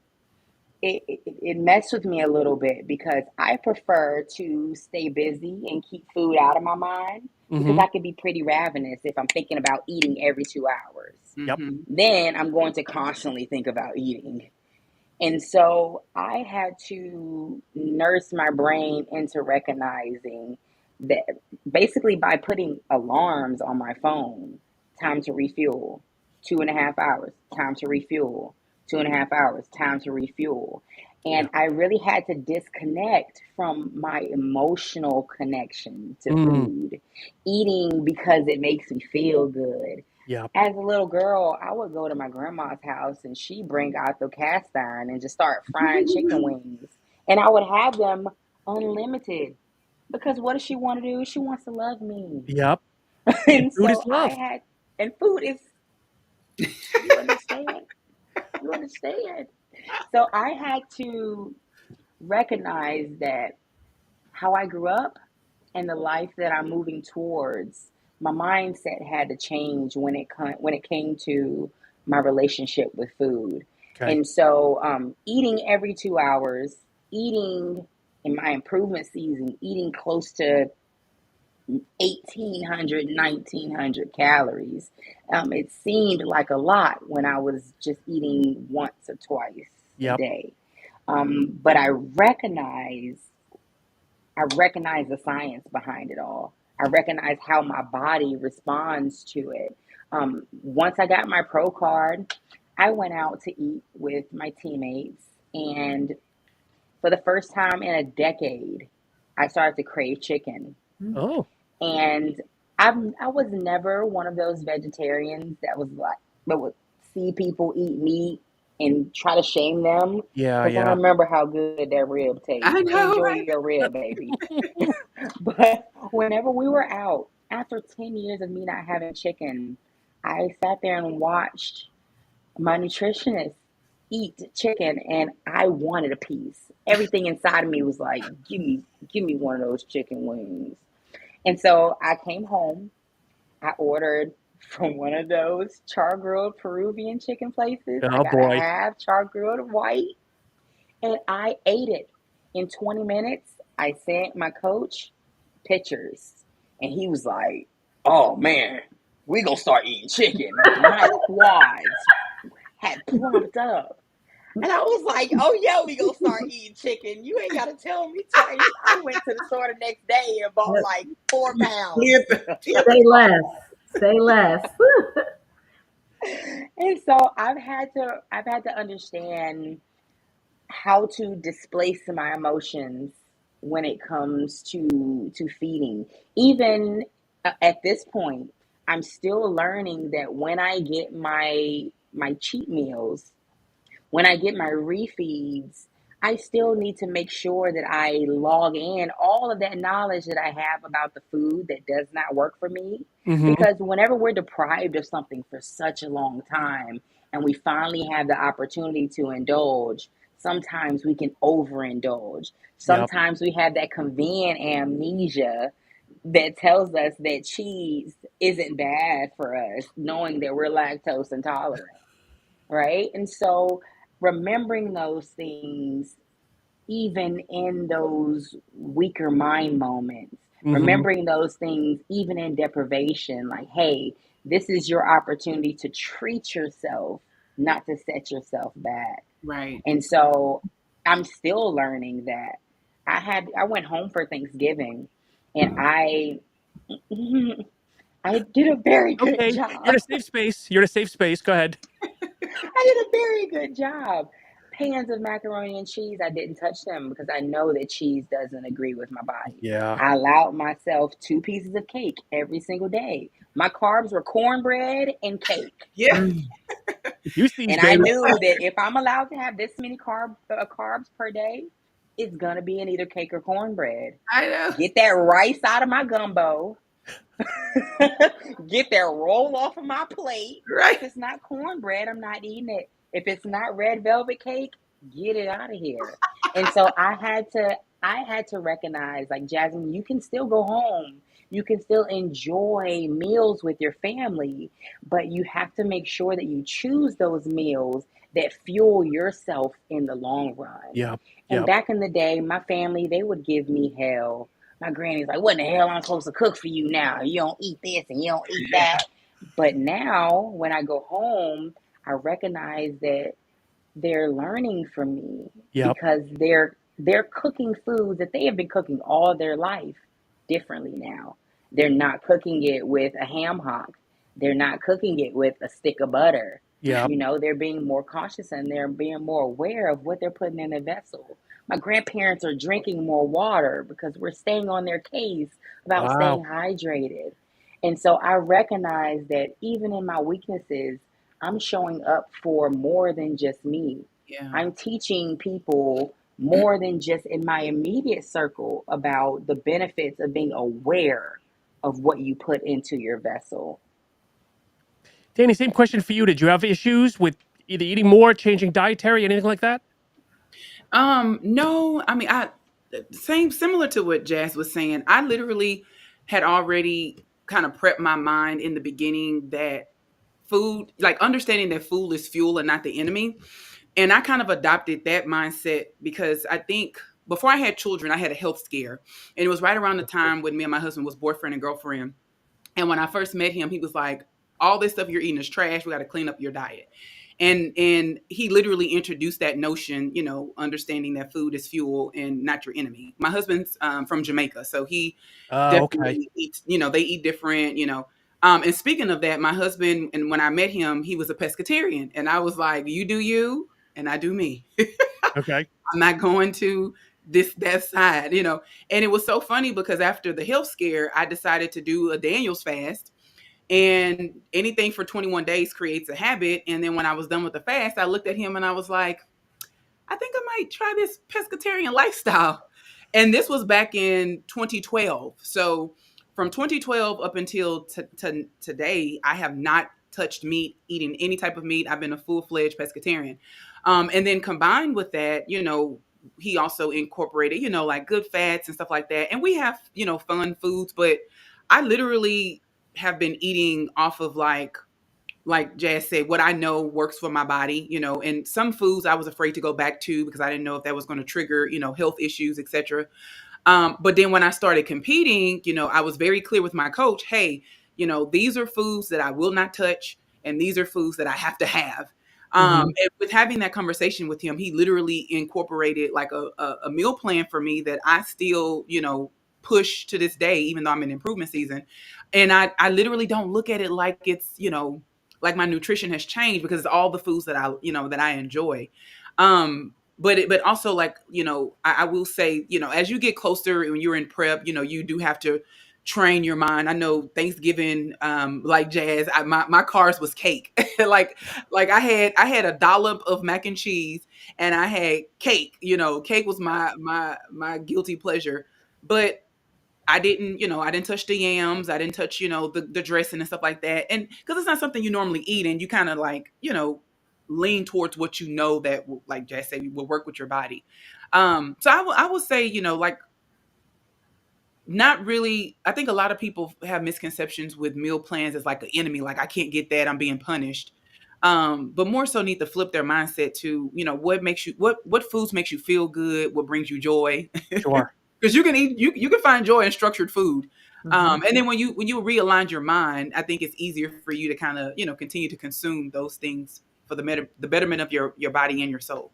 it messed with me a little bit because I prefer to stay busy and keep food out of my mind because Mm-hmm. I can be pretty ravenous if I'm thinking about eating every 2 hours. Yep. mm-hmm. Then I'm going to constantly think about eating. And so I had to nurse my brain into recognizing that basically by putting alarms on my phone, time to refuel, 2.5 hours, time to refuel, 2.5 hours, time to refuel. Yeah. And I really had to disconnect from my emotional connection to Mm. food, eating because it makes me feel good. Yep. As a little girl, I would go to my grandma's house and she'd bring out the cast iron and just start frying chicken wings. And I would have them unlimited because what does she want to do? She wants to love me. Yep. And And food is so I love. had, and food is, you understand? You understand? So I had to recognize that how I grew up and the life that I'm moving towards, my mindset had to change when it came to my relationship with food. Okay. And so, eating every 2 hours, eating in my improvement season, eating close to 1,800, 1,900 calories. It seemed like a lot when I was just eating once or twice a Yep. day. But I recognize the science behind it all. I recognize how my body responds to it. Once I got my pro card, I went out to eat with my teammates, and for the first time in a decade, I started to crave chicken. Oh. And I was never one of those vegetarians that would see people eat meat and try to shame them, Yeah, because I yeah. remember how good that rib tastes. I know, Enjoy right? your rib, baby. But whenever we were out, after 10 years of me not having chicken, I sat there and watched my nutritionist eat chicken, and I wanted a piece. Everything inside of me was like, give me one of those chicken wings. And so I came home. I ordered from one of those char grilled Peruvian chicken places. I Oh got a boy. half char grilled white, and I ate it. In 20 minutes, I sent my coach pictures, and he was like, "Oh man, we gonna start eating chicken." My quads had plumped up. And I was like, "Oh yeah, we gonna start eating chicken. You ain't gotta tell me twice." I went to the store the next day and bought like 4 pounds. Say less. Say less. And so I've had to understand how to displace my emotions when it comes to feeding. Even at this point, I'm still learning that when I get my cheat meals, when I get my refeeds, I still need to make sure that I log in all of that knowledge that I have about the food that does not work for me. Mm-hmm. Because whenever we're deprived of something for such a long time and we finally have the opportunity to indulge, sometimes we can overindulge. Yep. Sometimes we have that convenient amnesia that tells us that cheese isn't bad for us, knowing that we're lactose intolerant, right? And so remembering those things, even in those weaker mind moments, Mm-hmm. remembering those things, even in deprivation, like, hey, this is your opportunity to treat yourself, not to set yourself back. Right. And so I'm still learning that. I went home for Thanksgiving, and I did a very good Okay. You're in job. a safe space. You're in a safe space. Go ahead. I did a very good job. Pans of macaroni and cheese, I didn't touch them because I know that cheese doesn't agree with my body. Yeah. I allowed myself 2 pieces of cake every single day. My carbs were cornbread and cake. Yeah. Mm. Use these, And I baby. knew that if I'm allowed to have this many carbs per day, it's going to be in either cake or cornbread. I know. Get that rice out of my gumbo. Get that roll off of my plate. Right. If it's not cornbread, I'm not eating it. If it's not red velvet cake, get it out of here. And so I had to recognize, like, Jasmine, you can still go home. You can still enjoy meals with your family, but you have to make sure that you choose those meals that fuel yourself in the long run. Yep. And Yep. back in the day, my family, they would give me hell. My granny's like, what in the hell I'm supposed to cook for you now? You don't eat this and you don't eat that. But now when I go home, I recognize that they're learning from me, Yep. because they're cooking foods that they have been cooking all their life differently now. They're not cooking it with a ham hock. They're not cooking it with a stick of butter. Yep. You know, they're being more cautious and they're being more aware of what they're putting in the vessel. My grandparents are drinking more water because we're staying on their case about Wow. staying hydrated. And so I recognize that even in my weaknesses, I'm showing up for more than just me. Yeah. I'm teaching people more than just in my immediate circle about the benefits of being aware of what you put into your vessel. Dani, same question for you. Did you have issues with either eating more, changing dietary, anything like that? No, I mean, similar to what Jazz was saying. I literally had already kind of prepped my mind in the beginning that food, like understanding that food is fuel and not the enemy. And I kind of adopted that mindset because I think before I had children, I had a health scare. And it was right around the time when me and my husband was boyfriend and girlfriend. And when I first met him, he was like, all this stuff you're eating is trash. We got to clean up your diet. And he literally introduced that notion, understanding that food is fuel and not your enemy. My husband's from Jamaica, so he Okay. definitely eats, they eat different, and speaking of that, my husband, and when I met him, he was a pescatarian, and I was like, you do you and I do me. Okay. I'm not going to that side, and it was so funny because after the health scare, I decided to do a Daniel's fast. And anything for 21 days creates a habit. And then when I was done with the fast, I looked at him and I was like, I think I might try this pescatarian lifestyle. And this was back in 2012. So from 2012 up until today, I have not touched meat, eating any type of meat. I've been a full-fledged pescatarian. And then combined with that, he also incorporated, like good fats and stuff like that. And we have, fun foods, but I literally have been eating off of like Jazz said, what I know works for my body, and some foods I was afraid to go back to because I didn't know if that was going to trigger, health issues, etc. But then when I started competing, I was very clear with my coach, hey, these are foods that I will not touch, and these are foods that I have to have. And with having that conversation with him, he literally incorporated like a meal plan for me that I still, push to this day, even though I'm in improvement season. And I literally don't look at it like it's, like my nutrition has changed because it's all the foods that I enjoy. But also like, I will say, as you get closer when you're in prep, you do have to train your mind. I know Thanksgiving, like Jazz, my carbs was cake. like I had a dollop of mac and cheese and I had cake. Cake was my guilty pleasure. But I didn't touch the yams. I didn't touch, the dressing and stuff like that. And because it's not something you normally eat, and you kind of like, lean towards what that, like Jess said, will work with your body. So I will say, like, not really. I think a lot of people have misconceptions with meal plans as like an enemy. Like, I can't get that, I'm being punished. But more so need to flip their mindset to, what foods makes you feel good, what brings you joy. Sure. Because you can eat, you can find joy in structured food. And then when you realign your mind, I think it's easier for you to kind of, continue to consume those things for the betterment of your body and your soul.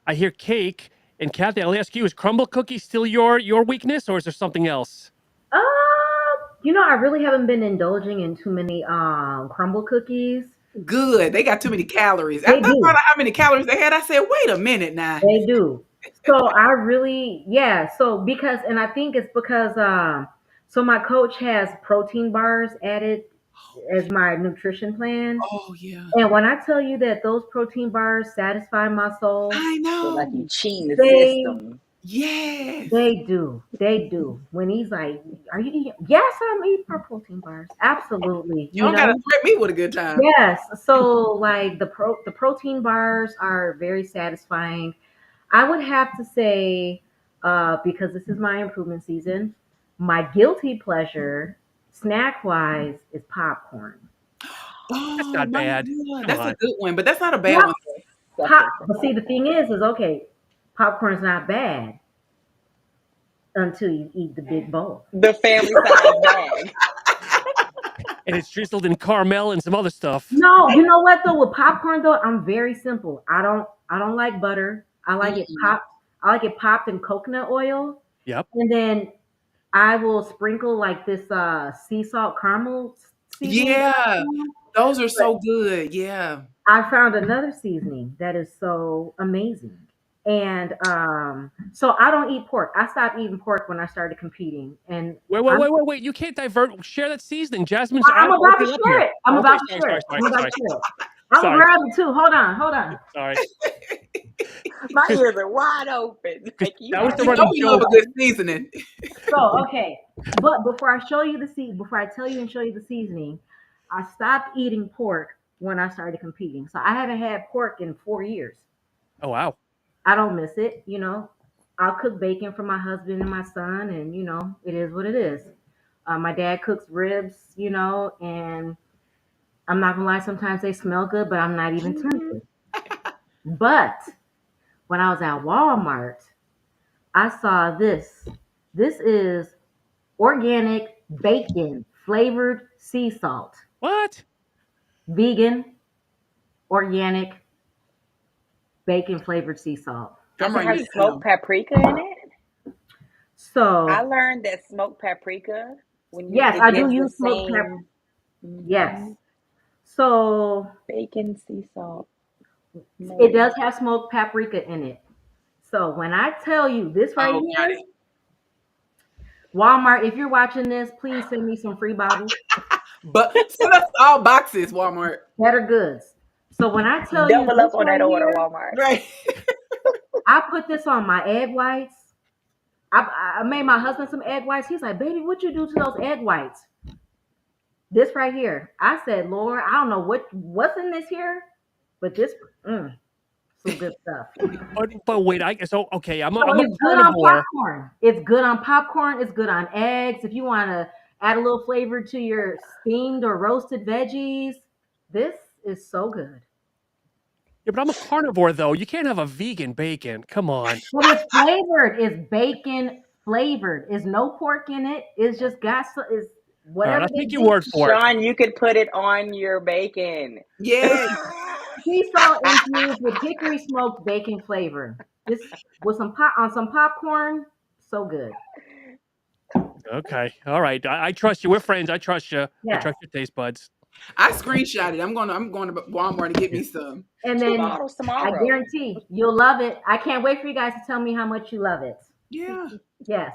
I hear cake. And Cathey, I'll ask you, is crumble cookie still your weakness, or is there something else? I really haven't been indulging in too many crumble cookies. Good. They got too many calories. They I thought do. about how many calories they had. I said, wait a minute now. They do. So I really, yeah. So and I think it's because, so my coach has protein bars added as my nutrition plan. Oh yeah. And when I tell you that those protein bars satisfy my soul, I Feel like know. you cheating the they system. Yes. they do. They do. When he's like, "Are you eating?" Yes, I'm eating my protein bars. Absolutely. You don't gotta threaten me with a good time. Yes. So like the protein bars are very satisfying. I would have to say, because this is my improvement season, my guilty pleasure, snack wise, is popcorn. That's Oh not my bad. God. Come That's on. a good one, but that's not a bad one. But see, the thing is okay, popcorn's not bad until you eat the big bowl. The family size bag. And it's drizzled in caramel and some other stuff. No, you know what though? With popcorn though, I'm very simple. I don't like butter. I like it popped. I like it popped in coconut oil, Yep. and then I will sprinkle like this sea salt caramel seasoning. Yeah. Those are so good. Yeah. I found another seasoning that is so amazing. And so I don't eat pork. I stopped eating pork when I started competing. And Wait. You can't divert. Share that seasoning. Jasmine's I'm about to opening up share here. it. I'm Okay, about to share sorry. it. I'm about to share it. I'm Sorry. gonna grab it too. Hold on. Sorry. My ears are wide open. Like, That was the You running know we love joke. a good seasoning. So okay, but before I tell you and show you the seasoning, I stopped eating pork when I started competing. So I haven't had pork in 4 years. Oh, wow. I don't miss it. I'll cook bacon for my husband and my son, and it is what it is. My dad cooks ribs, and I'm not gonna lie. Sometimes they smell good, but I'm not even tempted. But when I was at Walmart, I saw this. This is organic bacon flavored sea salt. What? Vegan, organic, bacon flavored sea salt. Does I'm it writing have this smoked down. paprika in it? I So, learned that smoked paprika, yes, it I do gives the use smoked pepper. same Yes. So, bacon sea salt. it does Noted. have smoked paprika in it. So, when I tell you this right Oh, got here, it. Walmart, if you're watching this, please send me some free bottles. But send us all boxes, Walmart. Better goods. So, when I tell you Double this up on right that order, here, Walmart. Right. I put this on my egg whites. I made my husband some egg whites. He's like, baby, what you do to those egg whites? This right here. I said, Lord, I don't know what's in this here, but this, some good stuff. But wait, okay, I'm So a it's good on carnivore. popcorn. It's good on popcorn. It's good on eggs. If you want to add a little flavor to your steamed or roasted veggies, this is so good. Yeah, but I'm a carnivore though. You can't have a vegan bacon. Come on. But it's flavored. It's bacon flavored. It's no pork in it. It's just it's All right, whatever I'll they take your do. word for it. Sean, you could put it on your bacon. Yeah. Sea salt infused with hickory smoked bacon flavor. This with some popcorn, so good. Okay. All right. I trust you. We're friends. I trust you. I Yes. trust your taste buds. I screenshot it. I'm going to Walmart to get me some. And 2 then bottles I tomorrow. guarantee you'll love it. I can't wait for you guys to tell me how much you love it. Yeah. Yes.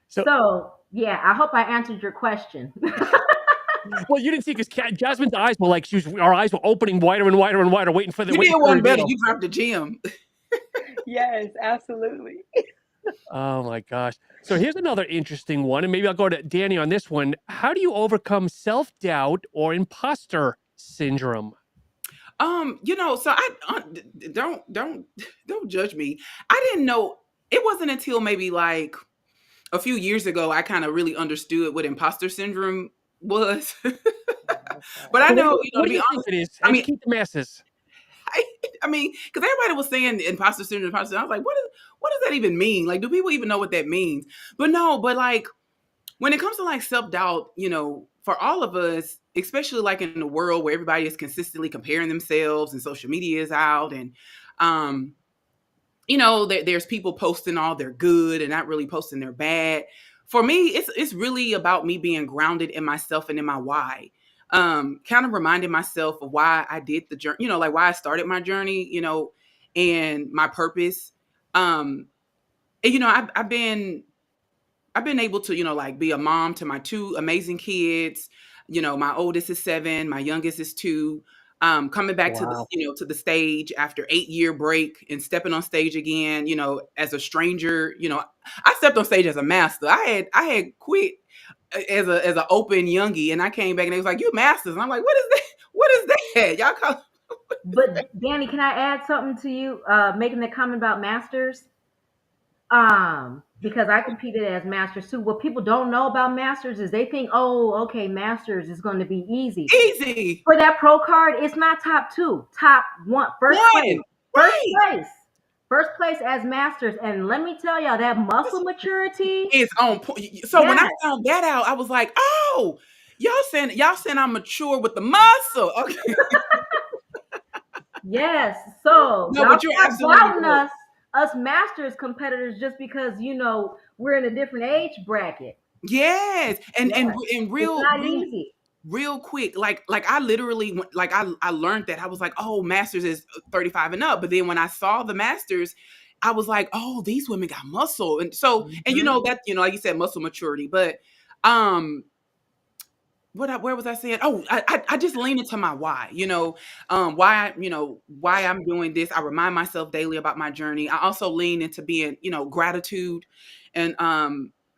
So- So yeah, I hope I answered your question. Well, you didn't see because Jasmine's eyes were like our eyes were opening wider and wider and wider, waiting for the. You waiting did for the one better. reveal. You dropped the gem. Yes, absolutely. Oh my gosh. So here's another interesting one, and maybe I'll go to Dani on this one. How do you overcome self-doubt or imposter syndrome? So I don't judge me. I didn't know. It wasn't until maybe like a few years ago I kind of really understood what imposter syndrome was. But I know, What to do be you think honest, it is? I mean, Educate the masses. because everybody was saying imposter syndrome, imposter syndrome. I was like, what does that even mean? Like, do people even know what that means? But no, but like when it comes to like self-doubt, for all of us, especially like in the world where everybody is consistently comparing themselves and social media is out and there's people posting all their good and not really posting their bad. For me, it's really about me being grounded in myself and in my why. Kind of reminding myself of why I did the journey, like why I started my journey, and my purpose. And I've been able to, like be a mom to my 2 amazing kids. My oldest is 7, my youngest is 2. Coming back to Wow. to the stage after 8-year break and stepping on stage again, as a stranger. I stepped on stage as a master. I had quit as an open youngie, and I came back and they was like, "You masters," and I'm like, "What is that? What is that? Y'all call?" But Dani, can I add something to you? Making the comment about masters. Because I competed as masters too. What people don't know about masters is they think, oh, okay, masters is going to be easy. Easy. For that pro card, it's not top 2, top 1, first place. Right. First place as masters. And let me tell y'all, that muscle maturity is on point. So when I Yes. found that out, I was like, oh, y'all saying I'm mature with the muscle. Okay. Yes. So No, y'all but you're stop absolutely doubting right. us masters competitors just because we're in a different age bracket. Yes. And Yes. and It's real not easy. real quick, like I literally like I learned that. I was like, oh, masters is 35 and up. But then when I saw the masters, I was like, oh, these women got muscle. And so, and that, like you said, muscle maturity. But where was I saying? Oh, I just lean into my why, why I'm doing this. I remind myself daily about my journey. I also lean into being, gratitude and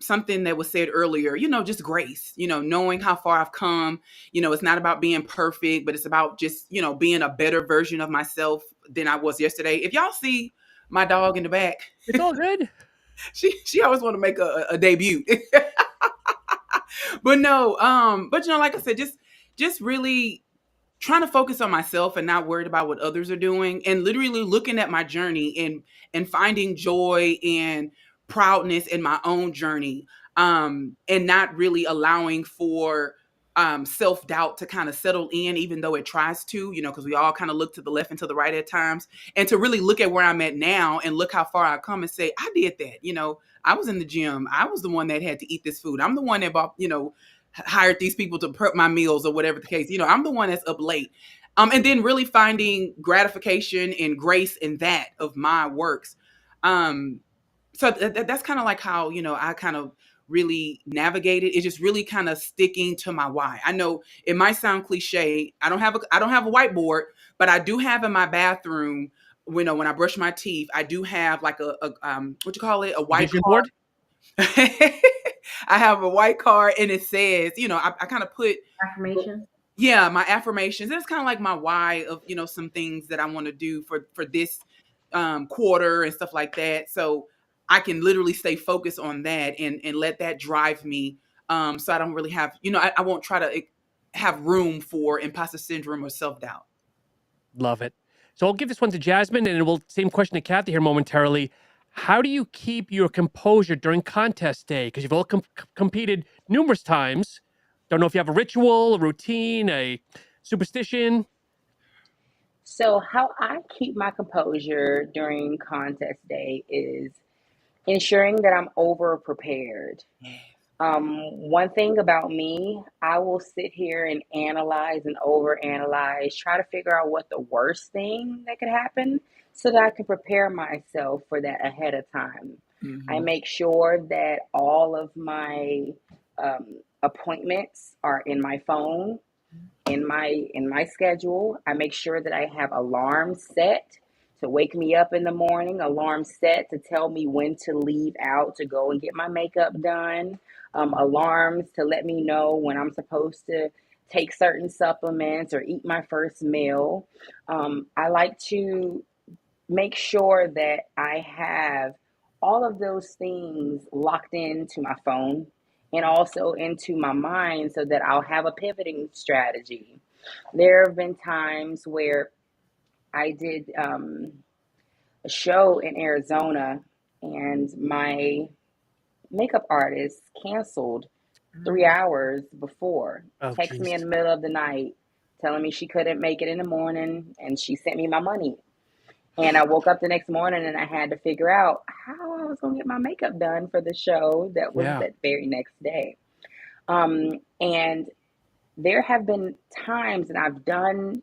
something that was said earlier, just grace, knowing how far I've come. It's not about being perfect, but it's about just, being a better version of myself than I was yesterday. If y'all see my dog in the back, It's all good. she always want to make a debut. But no, but like I said, just really trying to focus on myself and not worried about what others are doing, and literally looking at my journey and finding joy and proudness in my own journey, and not really allowing for self-doubt to kind of settle in, even though it tries to, because we all kind of look to the left and to the right at times, and to really look at where I'm at now and look how far I've come and say, I did that. I was in the gym. I was the one that had to eat this food. I'm the one that bought, hired these people to prep my meals or whatever the case. I'm the one that's up late. And then really finding gratification and grace in that of my works. So that's kind of like how, I kind of really navigated. It's just really kind of sticking to my why. I know it might sound cliche. I don't have a whiteboard, but I do have in my bathroom, when I brush my teeth, I do have like a what you call it? A white Vision card. board? I have a white card, and it says, I kind of put Affirmation. yeah, my affirmations. That's kind of like my why of, some things that I want to do for this quarter and stuff like that. So I can literally stay focused on that and let that drive me. So I don't really have, I won't try to have room for imposter syndrome or self-doubt. Love it. So I'll give this one to Jasmine, and we'll same question to Cathey here momentarily. How do you keep your composure during contest day? Because you've all competed numerous times. Don't know if you have a ritual, a routine, a superstition. So, how I keep my composure during contest day is ensuring that I'm over prepared. One thing about me, I will sit here and analyze and overanalyze, try to figure out what the worst thing that could happen so that I can prepare myself for that ahead of time. I make sure that all of my appointments are in my phone, in my schedule. I make sure that I have alarms set to wake me up in the morning, alarm set to tell me when to leave out to go and get my makeup done, alarms to let me know when I'm supposed to take certain supplements or eat my first meal. I like to make sure that I have all of those things locked into my phone and also into my mind so that I'll have a pivoting strategy. There have been times where I did a show in Arizona, and my makeup artist canceled 3 hours before. Oh, Texted me in geez. the middle of the night, telling me she couldn't make it in the morning, and she sent me my money. And I woke up the next morning and I had to figure out how I was going to get my makeup done for the show that was Yeah. that very next day. And there have been times that I've done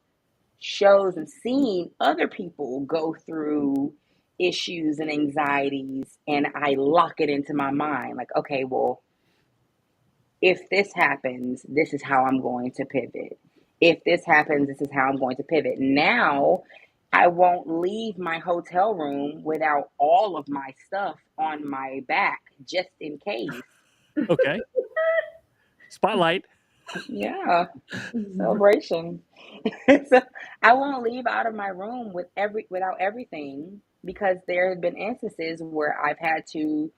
shows and seen other people go through issues and anxieties, and I lock it into my mind like, okay, well, if this happens, this is how I'm going to pivot. If this happens, this is how I'm going to pivot. Now, I won't leave my hotel room without all of my stuff on my back just in case. Okay. Spotlight. Yeah, celebration. So I won't leave out of my room without everything, because there have been instances where I've had to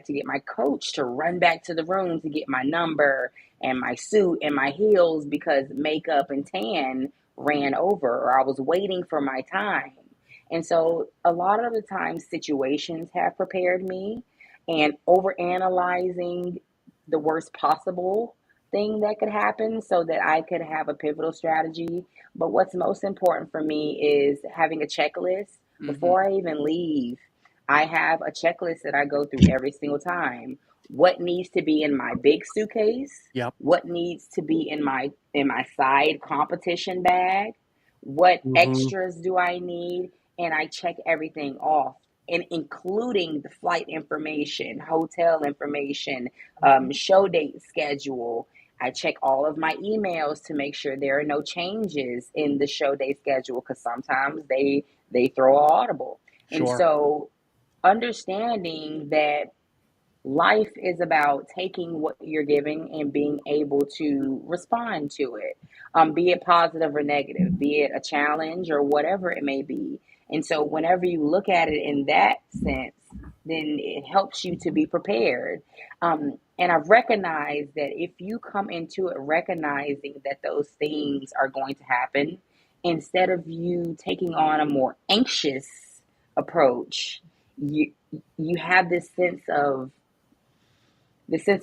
get my coach to run back to the room to get my number and my suit and my heels because makeup and tan ran over, or I was waiting for my time. And so a lot of the times situations have prepared me, and over analyzing the worst possible thing that could happen so that I could have a pivotal strategy. But what's most important for me is having a checklist before I even leave. I have a checklist that I go through every single time. What needs to be in my big suitcase? Yep. What needs to be in my side competition bag? What extras do I need? And I check everything off, and including the flight information, hotel information, show date schedule. I check all of my emails to make sure there are no changes in the show day schedule, because sometimes they throw an audible. And Sure. so understanding that life is about taking what you're giving and being able to respond to it, be it positive or negative, be it a challenge or whatever it may be. And so whenever you look at it in that sense, then it helps you to be prepared. And I've recognized that if you come into it recognizing that those things are going to happen, instead of you taking on a more anxious approach, you you have this sense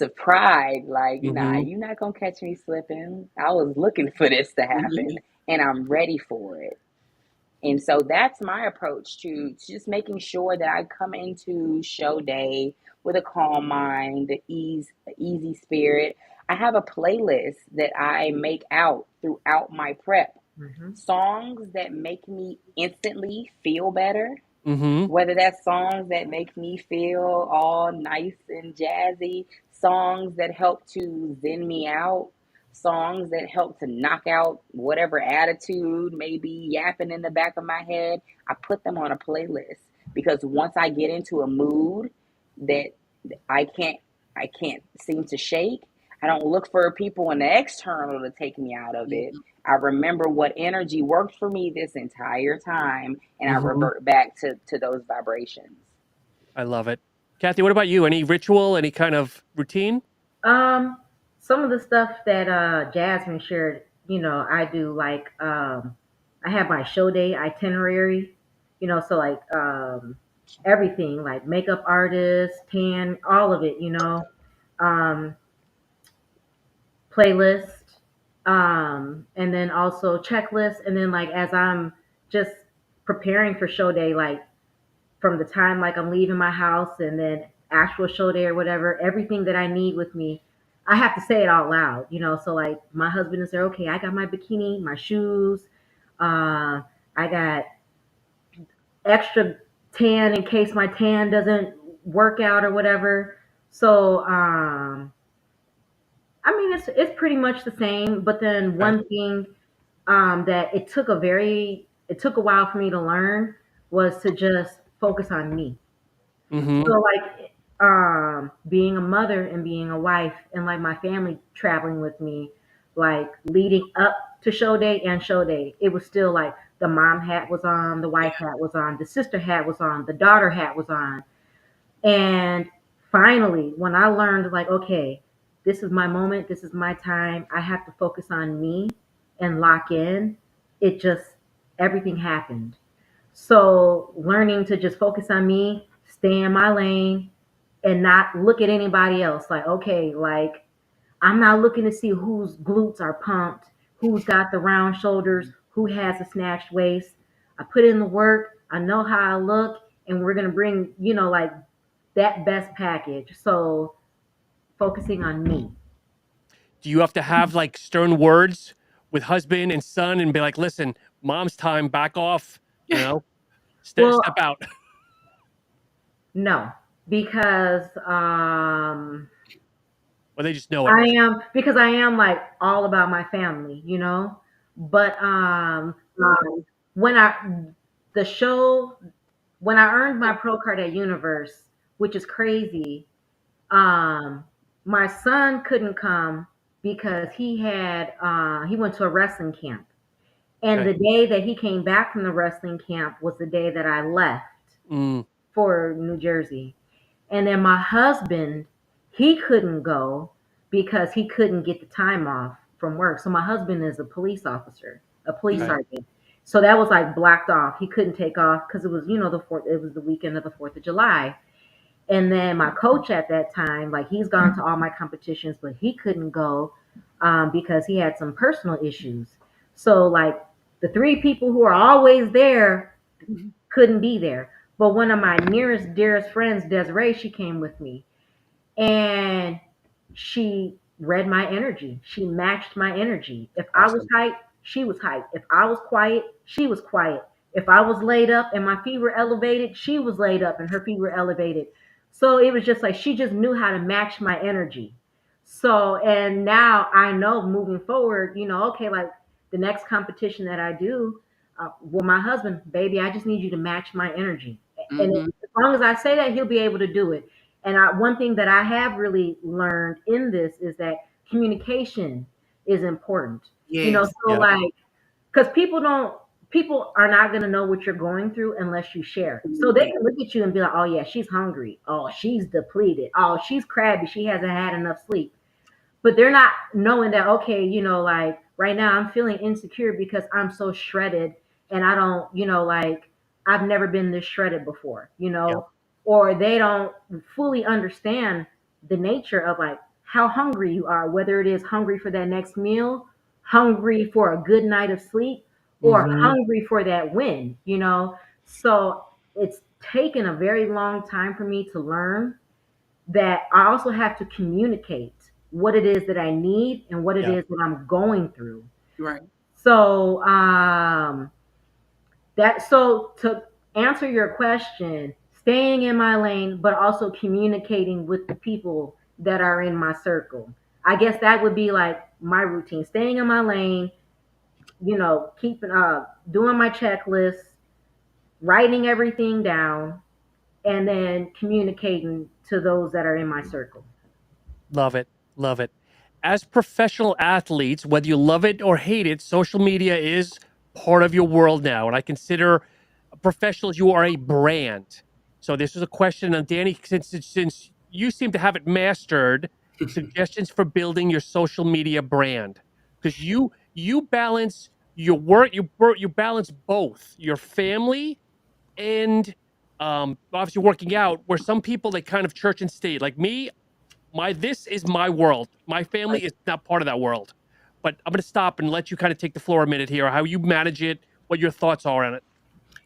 of pride, like, nah, Mm-hmm. you're not gonna catch me slipping. I was looking for this to happen and I'm ready for it. And so that's my approach to just making sure that I come into show day with a calm mind, easy spirit. I have a playlist that I make out throughout my prep. Mm-hmm. Songs that make me instantly feel better, Mm-hmm. whether that's songs that make me feel all nice and jazzy, songs that help to zen me out, songs that help to knock out whatever attitude may be yapping in the back of my head. I put them on a playlist because once I get into a mood that I can't I can't seem to shake, I don't look for people in the external to take me out of it. I remember what energy worked for me this entire time, and I Mm-hmm. revert back to those vibrations. I love it. Kathy, what about you? Any ritual, any kind of routine? Um, some of the stuff that Jasmine shared, I do like I have my show day itinerary, so like everything like makeup artist, tan, all of it, um, playlist, and then also checklist, and then like as I'm just preparing for show day, like from the time like I'm leaving my house and then actual show day or whatever, everything that I need with me, I have to say it out loud, So like my husband is there, okay, I got my bikini, my shoes, I got extra tan in case my tan doesn't work out or whatever. So I mean it's pretty much the same, but then Okay. one thing that it took a while for me to learn was to just focus on me. Mm-hmm. So like being a mother and being a wife and like my family traveling with me, like leading up to show day and show day, it was still like the mom hat was on, the wife hat was on, the sister hat was on, the daughter hat was on. And finally, when I learned like, okay, this is my moment, this is my time, I have to focus on me and lock in, it just everything happened. So learning to just focus on me, stay in my lane, and not look at anybody else. Like, okay, like I'm not looking to see whose glutes are pumped, who's got the round shoulders, who has a snatched waist. I put in the work, I know how I look, and we're gonna bring, like that best package. So focusing on me. Do you have to have like stern words with husband and son and be like, listen, mom's time, back off, step Well, step out? no, because Or they just know it? I am like all about my family, But when I the show when I earned my pro card at Universe, which is crazy, um, my son couldn't come because he went to a wrestling camp. And Okay. the day that he came back from the wrestling camp was the day that I left Mm, for New Jersey. And then my husband, he couldn't go because he couldn't get the time off from work. So my husband is a police officer, a police okay. sergeant. So that was like blocked off. He couldn't take off because it was, it was the weekend of the 4th of July. And then my coach at that time, like he's gone to all my competitions, but he couldn't go because he had some personal issues. So like the three people who are always there couldn't be there. But one of my nearest, dearest friends, Desiree, she came with me and she read my energy. She matched my energy. If I was Awesome. hyped, she was hyped. If I was quiet, she was quiet. If I was laid up and my feet were elevated, she was laid up and her feet were elevated. So it was just like she just knew how to match my energy. So, and now I know moving forward, okay, like the next competition that I do, with my husband, baby, I just need you to match my energy. And Mm-hmm. as long as I say that, he'll be able to do it. And one thing that I have really learned in this is that communication is important. Yes. So Yep. like, because people are not going to know what you're going through unless you share. So they can look at you and be like, oh yeah, she's hungry. Oh, she's depleted. Oh, she's crabby. She hasn't had enough sleep. But they're not knowing that, okay, like right now I'm feeling insecure because I'm so shredded and I don't, like I've never been this shredded before, Yep. or they don't fully understand the nature of like how hungry you are, whether it is hungry for that next meal, hungry for a good night of sleep, or Mm-hmm. hungry for that win, you know? So it's taken a very long time for me to learn that I also have to communicate what it is that I need and what it Yeah. is that I'm going through. Right. So to answer your question, staying in my lane, but also communicating with the people that are in my circle. I guess that would be like my routine. Staying in my lane, keeping doing my checklist, writing everything down, and then communicating to those that are in my circle. Love it. Love it. As professional athletes, whether you love it or hate it, social media is part of your world now. And I consider professionals, you are a brand. So this is a question on Dani, since you seem to have it mastered, suggestions for building your social media brand. Because you balance your work, you balance both your family and obviously working out, where some people they kind of church and state. Like me, this is my world. My family is not part of that world. But I'm going to stop and let you kind of take the floor a minute here, how you manage it, what your thoughts are on it.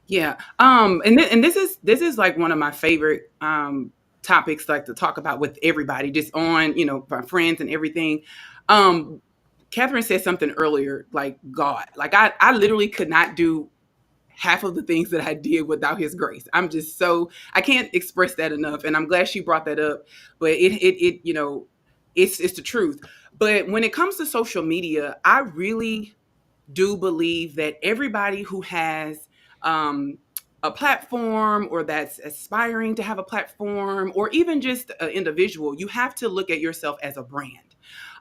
Yeah. And this is like one of my favorite topics, like to talk about with everybody, just on, my friends and everything. Um, Catherine said something earlier, like God. Like I literally could not do half of the things that I did without his grace. I'm just so, I can't express that enough. And I'm glad she brought that up. But it's the truth. But when it comes to social media, I really do believe that everybody who has um, a platform, or that's aspiring to have a platform, or even just an individual, you have to look at yourself as a brand.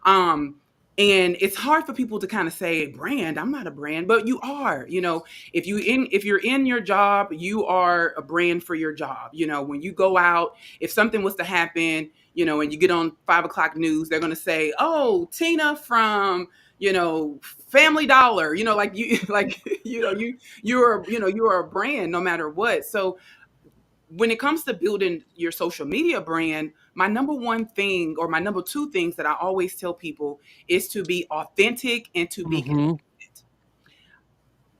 Um, and it's hard for people to kind of say, brand, I'm not a brand, but you are. If you're in your job, you are a brand for your job. When you go out, if something was to happen, and you get on 5 o'clock news, they're going to say, oh, Tina from Family Dollar, like you, like, you are a brand no matter what. So when it comes to building your social media brand, my number one thing, or my number two things that I always tell people, is to be authentic and to be Mm-hmm. consistent.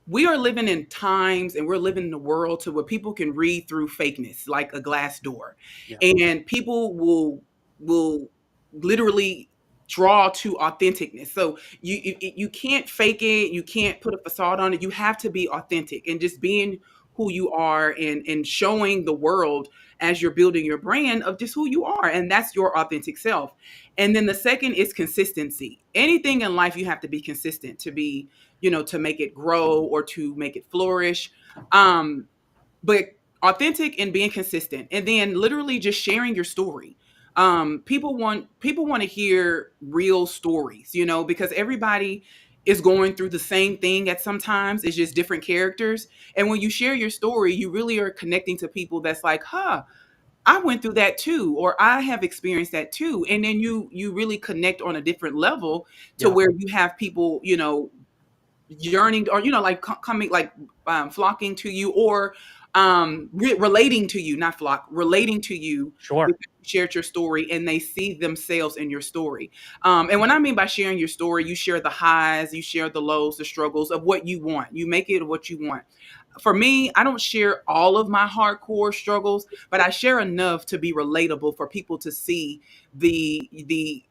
We are living in times, and we're living in a world to where people can read through fakeness like a glass door, Yeah. and people will literally draw to authenticness. So you can't fake it, you can't put a facade on it. You have to be authentic, and just being who you are, and showing the world as you're building your brand of just who you are, and that's your authentic self. And then the second is consistency. Anything in life, you have to be consistent to be, to make it grow or to make it flourish. Um, but authentic and being consistent, and then literally just sharing your story. People want to hear real stories, because everybody is going through the same thing at sometimes. It's just different characters. And when you share your story, you really are connecting to people that's like, I went through that too, or I have experienced that too. And then you really connect on a different level, to Yeah. where you have people, yearning, or like coming, like flocking to you, or relating to you, not flock, relating to you, Sure. because you shared your story and they see themselves in your story. And what I mean by sharing your story, you share the highs, you share the lows, the struggles of what you want, you make it what you want. For me, I don't share all of my hardcore struggles, but I share enough to be relatable for people to see the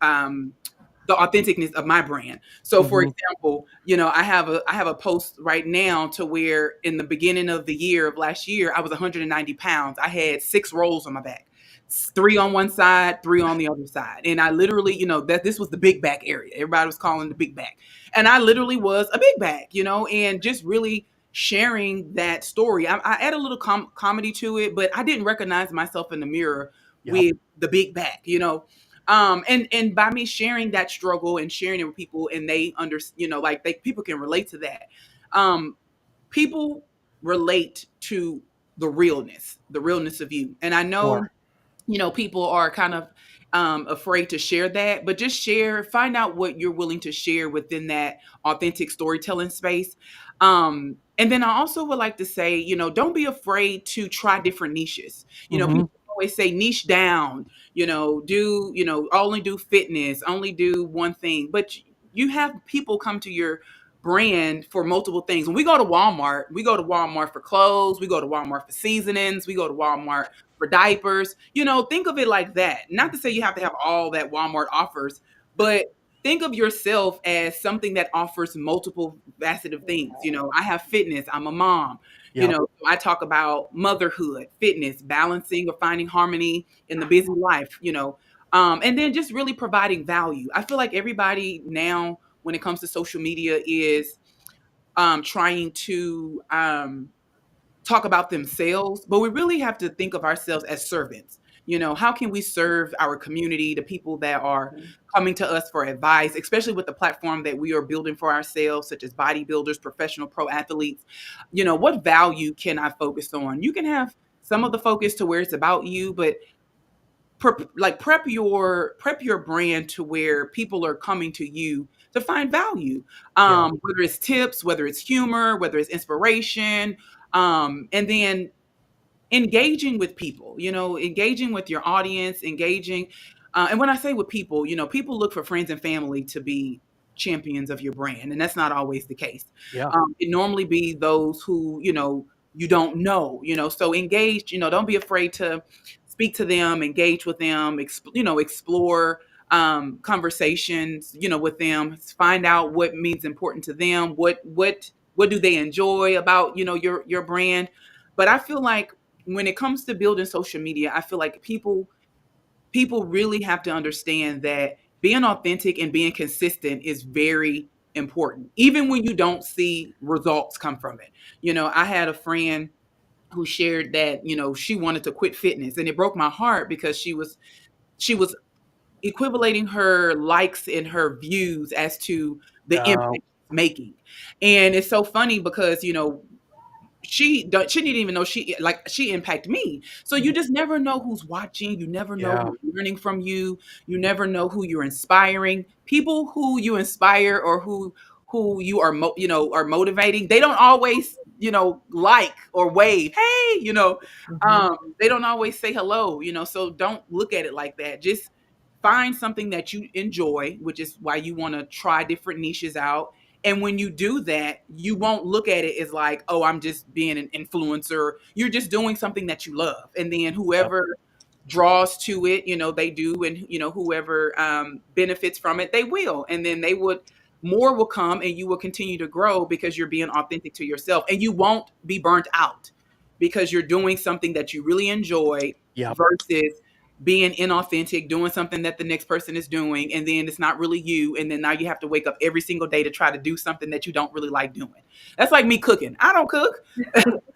authenticness of my brand. So for Mm-hmm. example, I have a post right now, to where in the beginning of the year of last year, I was 190 pounds. I had 6 rolls on my back, 3 on one side, 3 on the other side. And I literally, that this was the big back area. Everybody was calling the big back. And I literally was a big back, and just really sharing that story. I add a little comedy to it, but I didn't recognize myself in the mirror Yep. with the big back. And by me sharing that struggle and sharing it with people, and they like people can relate to that. um People relate to the realness of you. And I know, Sure. people are kind of afraid to share that, but just find out what you're willing to share within that authentic storytelling space. And then I also would like to say, don't be afraid to try different niches. Mm-hmm. People always say niche down, only do fitness, only do one thing. But you have people come to your brand for multiple things. When we go to Walmart for clothes, we go to Walmart for seasonings, we go to Walmart for diapers. Think of it like that. Not to say you have to have all that Walmart offers, but think of yourself as something that offers multiple faceted things. I have fitness. I'm a mom. Yep. I talk about motherhood, fitness, balancing or finding harmony in the busy life, and then just really providing value. I feel like everybody now, when it comes to social media, is trying to talk about themselves, but we really have to think of ourselves as servants. How can we serve our community, the people that are coming to us for advice, especially with the platform that we are building for ourselves, such as bodybuilders, professional pro athletes? What value can I focus on? You can have some of the focus to where it's about you, but prep your brand to where people are coming to you to find value, whether it's tips, whether it's humor, whether it's inspiration, and then engaging with people, engaging with your audience, engaging. And when I say with people, people look for friends and family to be champions of your brand. And that's not always the case. Yeah. It normally be those who, you don't know, so engage, don't be afraid to speak to them, engage with them, explore conversations, with them, find out what means important to them, what do they enjoy about, your brand. But I feel like when it comes to building social media, I feel like people really have to understand that being authentic and being consistent is very important, even when you don't see results come from it. I had a friend who shared that, she wanted to quit fitness, and it broke my heart because she was equivalating her likes and her views as to the impact she's making. And it's so funny because, she didn't even know she impacted me. So you just never know who's watching. You never know who's learning from you. You never know who you're inspiring. People who you inspire or who you are are motivating, they don't always like or wave, hey, they don't always say hello, so don't look at it like that. Just find something that you enjoy, which is why you want to try different niches out. And when you do that, you won't look at it as like, oh, I'm just being an influencer. You're just doing something that you love. And then whoever draws to it, they do. And, whoever benefits from it, they will. And then more will come, and you will continue to grow because you're being authentic to yourself. And you won't be burnt out because you're doing something that you really enjoy versus being inauthentic, doing something that the next person is doing, and then it's not really you. And then now you have to wake up every single day to try to do something that you don't really like doing. That's like me cooking. I don't cook.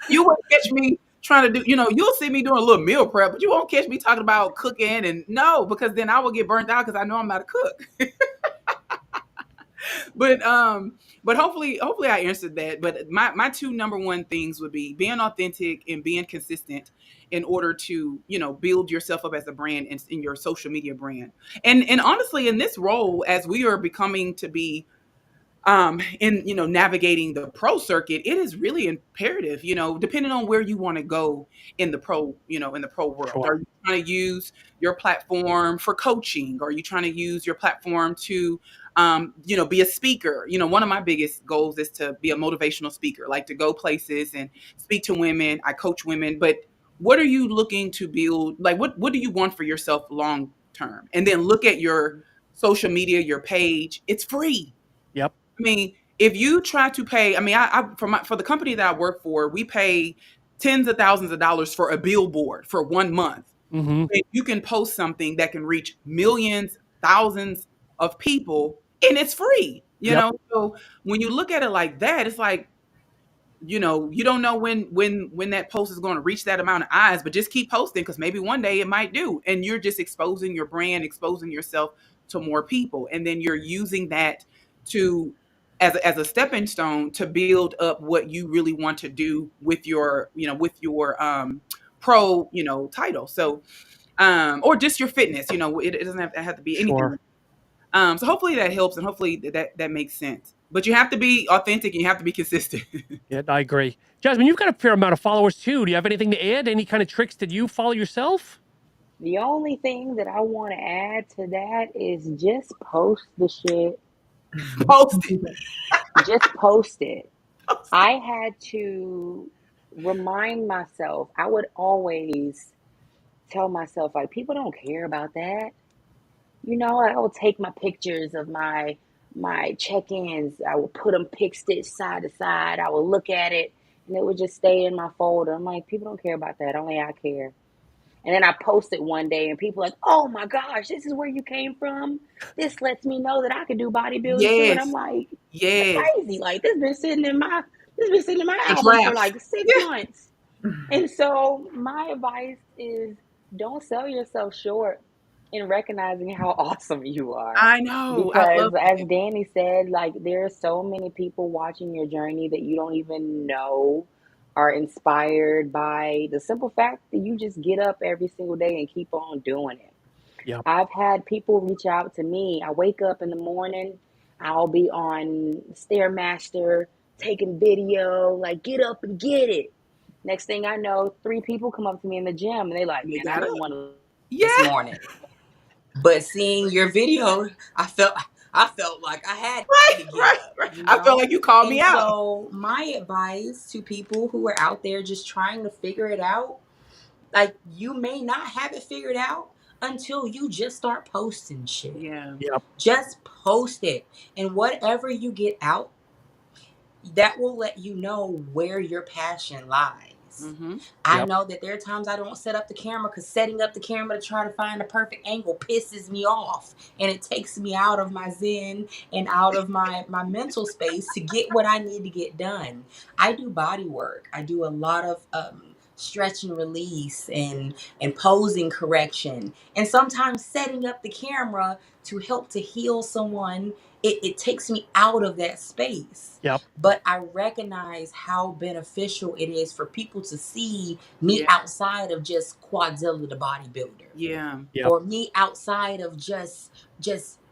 You won't catch me trying to do, you'll see me doing a little meal prep, but you won't catch me talking about cooking. And no, because then I will get burnt out because I know I'm not a cook. But hopefully I answered that. But my two number one things would be being authentic and being consistent in order to, build yourself up as a brand in your social media brand. And honestly, in this role, as we are becoming to be in navigating the pro circuit, it is really imperative, depending on where you want to go in the pro world. Sure. Are you trying to use your platform for coaching? Are you trying to use your platform to be a speaker? One of my biggest goals is to be a motivational speaker, like to go places and speak to women. I coach women, but what are you looking to build? Like, what do you want for yourself long term? And then look at your social media, your page. It's free. Yep. I mean, if you try to pay, I mean, for the company that I work for, we pay tens of thousands of dollars for a billboard for 1 month. Mm-hmm. And you can post something that can reach millions, thousands of people, and it's free. So when you look at it like that, it's like, you don't know when that post is going to reach that amount of eyes, but just keep posting because maybe one day it might do. And you're just exposing your brand, exposing yourself to more people. And then you're using that to as a stepping stone to build up what you really want to do with your pro title. So or just your fitness, it doesn't have to be anything. Sure. So hopefully that helps, and hopefully that makes sense. But you have to be authentic and you have to be consistent. Yeah, I agree. Jasmine, you've got a fair amount of followers too. Do you have anything to add? Any kind of tricks that you follow yourself? The only thing that I want to add to that is just post the shit. Post it. Just post it. Post it. I had to remind myself, I would always tell myself, like, people don't care about that. You know, I will take my pictures of my check-ins. I will put them pick stitch side to side. I will look at it and it would just stay in my folder. I'm like, people don't care about that. Only I care. And then I post it one day and people are like, oh my gosh, this is where you came from. This lets me know that I can do bodybuilding too. And I'm Yes. like, Yes. crazy. Like, this been sitting in my The album for drafts. like 6 months. And so my advice is don't sell yourself short in recognizing how awesome you are. I know. I Because love as that. Dani said, like, there are so many people watching your journey that you don't even know are inspired by the simple fact that you just get up every single day and keep on doing it. Yeah. I've had people reach out to me. I wake up in the morning, I'll be on Stairmaster taking video, like, get up and get it. Next thing I know, 3 people come up to me in the gym and they like, They man, I got didn't up. want to Yeah. this morning. But seeing your video, I felt like I had to get Right. up. You I know? feel like you called me And out. so my advice to people who are out there just trying to figure it out, like, you may not have it figured out until you just start posting shit. Yeah. Yep. Just post it. And whatever you get out, that will let you know where your passion lies. Mm-hmm. I Yep. know that there are times I don't set up the camera because setting up the camera to try to find a perfect angle pisses me off, and it takes me out of my zen and out of my mental space to get what I need to get done. I do body work. I do a lot of stretch and release and posing correction, and sometimes setting up the camera to help to heal someone. It takes me out of that space. Yep. But I recognize how beneficial it is for people to see me Yeah. outside of just Quadzilla the bodybuilder. Yeah. Yep. Or me outside of just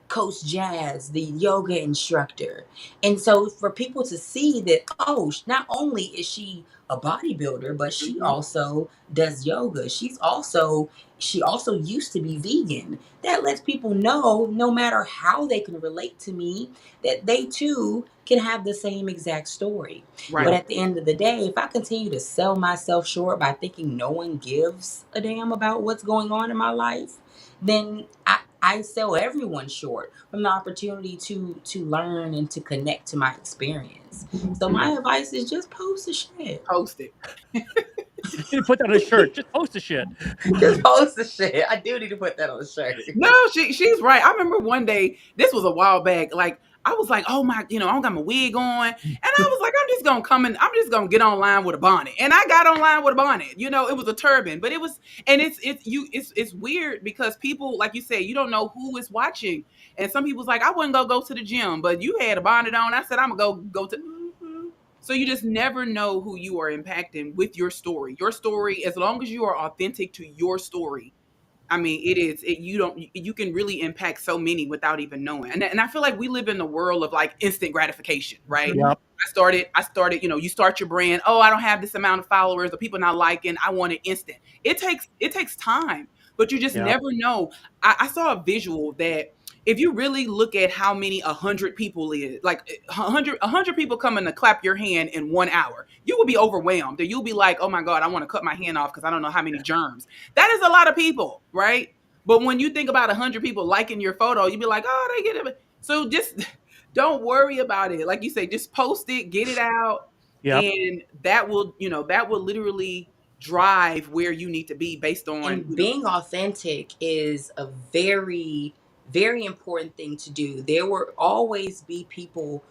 Coach Jazz, the yoga instructor. And so for people to see that, oh, not only is she a bodybuilder, but she Mhm. also does yoga. She also used to be vegan. That lets people know, no matter how they can relate to me, that they too can have the same exact story. Right. But at the end of the day, if I continue to sell myself short by thinking no one gives a damn about what's going on in my life, then I sell everyone short from the opportunity to learn and to connect to my experience. So my advice is just post the shit. Post it. You need to put that on a shirt. Just post the shit. Just post the shit. I do need to put that on the shirt. No, she's right. I remember one day, this was a while back, like I was like, oh my, I don't got my wig on. And I was like, I'm just gonna get online with a bonnet. And I got online with a bonnet. It was a turban, but it's weird because people, like you said, you don't know who is watching. And some people's like, I wouldn't go to the gym, but you had a bonnet on. I said, I'm gonna go to. So you just never know who you are impacting with your story. Your story, as long as you are authentic to your story, I mean, you can really impact so many without even knowing. And I feel like we live in the world of like instant gratification, right? Yep. I started, you start your brand. Oh, I don't have this amount of followers or people not liking. I want it instant. It takes time, but you just Yep. never know. I saw a visual that if you really look at how many 100 people is, like 100 people coming to clap your hand in 1 hour, you will be overwhelmed. And you'll be like, oh my God, I want to cut my hand off because I don't know how many germs. That is a lot of people, right? But when you think about 100 people liking your photo, you'd be like, oh, they get it. So just don't worry about it. Like you say, just post it, get it out. Yep. And that will literally drive where you need to be based on. And being authentic is a very, very important thing to do. There will always be people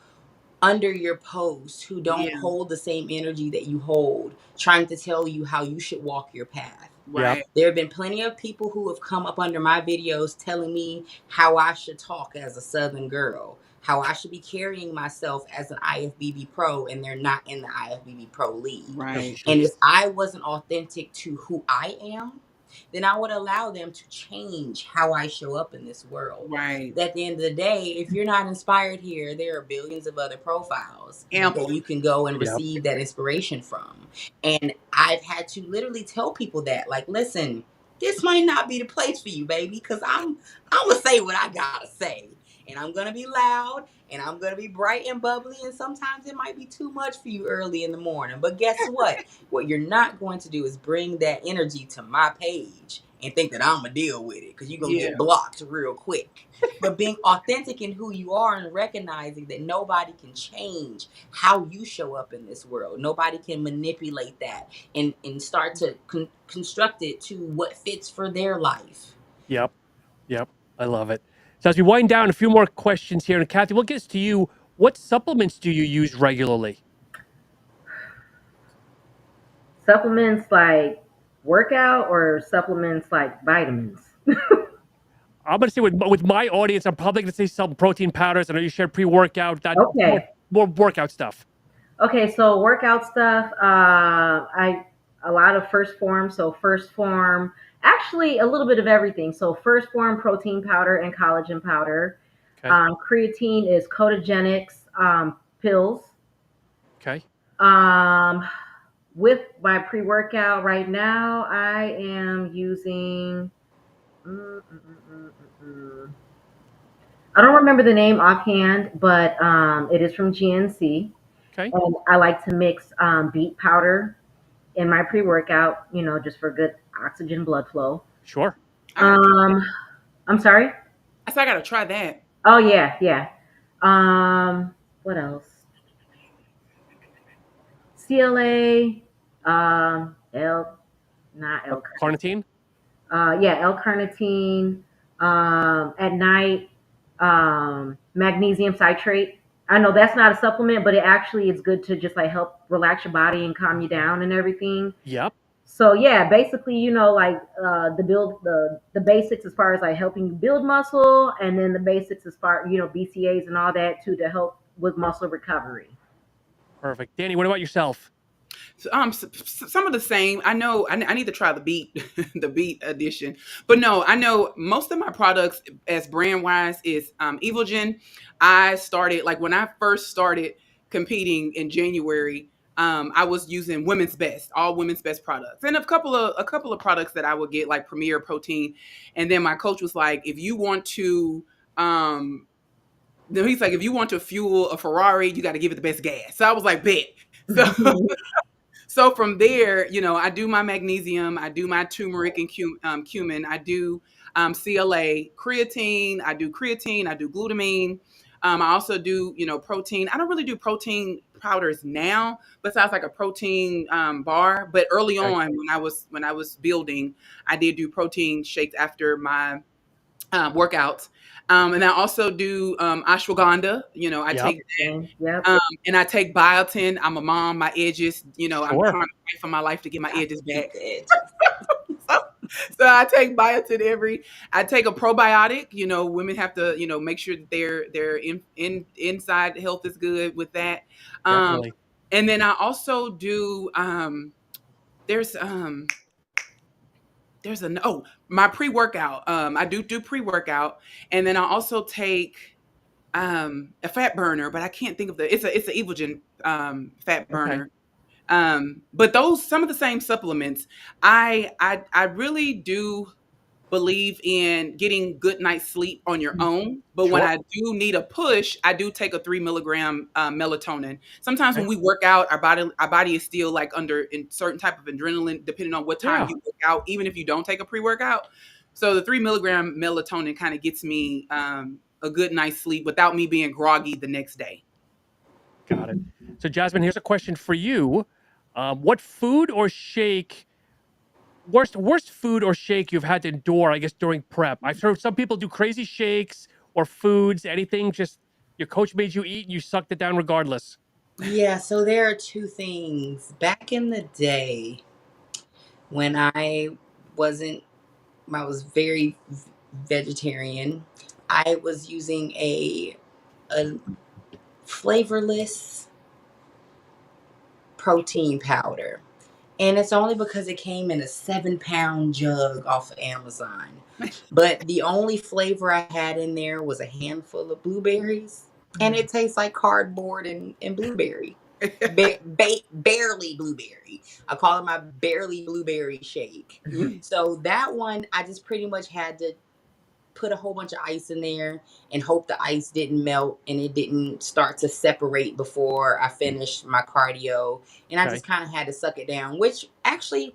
under your post who don't Yeah. hold the same energy that you hold, trying to tell you how you should walk your path. Right. There have been plenty of people who have come up under my videos telling me how I should talk as a Southern girl, how I should be carrying myself as an IFBB pro, and they're not in the IFBB pro league. Right. And if I wasn't authentic to who I am, then I would allow them to change how I show up in this world. Right. At the end of the day, if you're not inspired here, there are billions of other profiles Ample. that you can go and Yeah. receive that inspiration from. And I've had to literally tell people that, like, listen, this might not be the place for you, baby, because I'm gonna say what I gotta say. And I'm gonna be loud and I'm gonna be bright and bubbly, and sometimes it might be too much for you early in the morning. But guess what? What you're not going to do is bring that energy to my page and think that I'm gonna deal with it, because you're gonna Yeah. get blocked real quick. But being authentic in who you are and recognizing that nobody can change how you show up in this world. Nobody can manipulate that and start to construct it to what fits for their life. Yep. I love it. So as we wind down, a few more questions here, and Cathey, we'll get to you. What supplements do you use regularly? Supplements like workout or supplements like vitamins? I'm gonna say with my audience, I'm probably gonna say some protein powders. I know you shared pre-workout. That Okay. more workout stuff. Okay, so workout stuff. A lot of first form. So first form, actually a little bit of everything. So first form protein powder and collagen powder. Okay. Creatine is Cotogenics pills. Okay. With my pre-workout right now, I am using. I don't remember the name offhand, but it is from GNC. Okay. And I like to mix beet powder in my pre-workout, just for good oxygen blood flow. Sure. I'm sorry? I said I gotta try that. Oh, yeah. What else? CLA, Carnitine. L-carnitine. At night, magnesium citrate. I know that's not a supplement, but it actually is good to just like help relax your body and calm you down and everything. Yep. So yeah, basically, the basics as far as like helping you build muscle, and then the basics as far, BCAs and all that too, to help with muscle recovery. Perfect. Dani, what about yourself? Some of the same. I know I need to try the beet, the beet edition. But no, I know most of my products as brand wise is Evogen. I started, like, when I first started competing in January, I was using Women's Best, all Women's Best products, and a couple of products that I would get, like Premier Protein. And then my coach was like, if you want to he's like, if you want to fuel a Ferrari, you got to give it the best gas. So I was like, bet. So from there, I do my magnesium, I do my turmeric and cumin, I do CLA, creatine, I do glutamine. I also do, protein. I don't really do protein powders now, besides like a protein bar. But early on, when I was building, I did do protein shakes after my workouts. And I also do ashwagandha. I take that. Yep. And I take biotin. I'm a mom. My edges, I'm Sure. trying to fight for my life to get my edges back. So I take biotin I take a probiotic. Women have to, make sure that their inside health is good with that. Definitely. And then I also do my pre-workout. I do pre-workout, and then I also take a fat burner, but I can't think of it's an Evogen fat burner. But some of the same supplements. I really do believe in getting good night's sleep on your own. But when Sure. I do need a push, I do take a 3 milligram melatonin. Sometimes when we work out, our body is still like under in certain type of adrenaline, depending on what time you work out, even if you don't take a pre-workout. So the 3 milligram melatonin kind of gets me a good night's sleep without me being groggy the next day. Got it. So Jasmine, here's a question for you. What food or shake, worst food or shake you've had to endure, I guess, during prep? I've heard some people do crazy shakes or foods, anything just your coach made you eat and you sucked it down regardless. Yeah, so there are two things. Back in the day, when I was very vegetarian, I was using a flavorless protein powder. And it's only because it came in a 7-pound jug off of Amazon. But the only flavor I had in there was a handful of blueberries. And it tastes like cardboard and blueberry. Barely blueberry. I call it my barely blueberry shake. So that one, I just pretty much had to put a whole bunch of ice in there and hope the ice didn't melt and it didn't start to separate before I finished my cardio. And I Okay. just kind of had to suck it down, which actually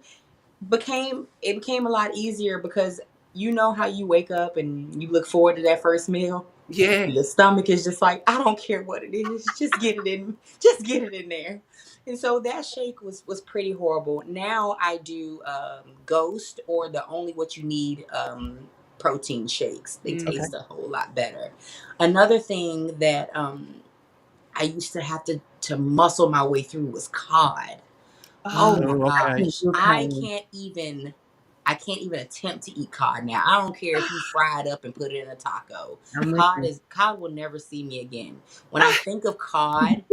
became a lot easier because you know how you wake up and you look forward to that first meal. Yeah. Your stomach is just like, I don't care what it is, just get it in there. And so that shake was pretty horrible. Now I do Ghost or the Only What You Need protein shakes. They taste a whole lot better. Another thing that I used to have to muscle my way through was cod. Oh my Oh, okay. gosh. I can't even attempt to eat cod now. I don't care if you fry it up and put it in a taco. Cod will never see me again. When I think of cod,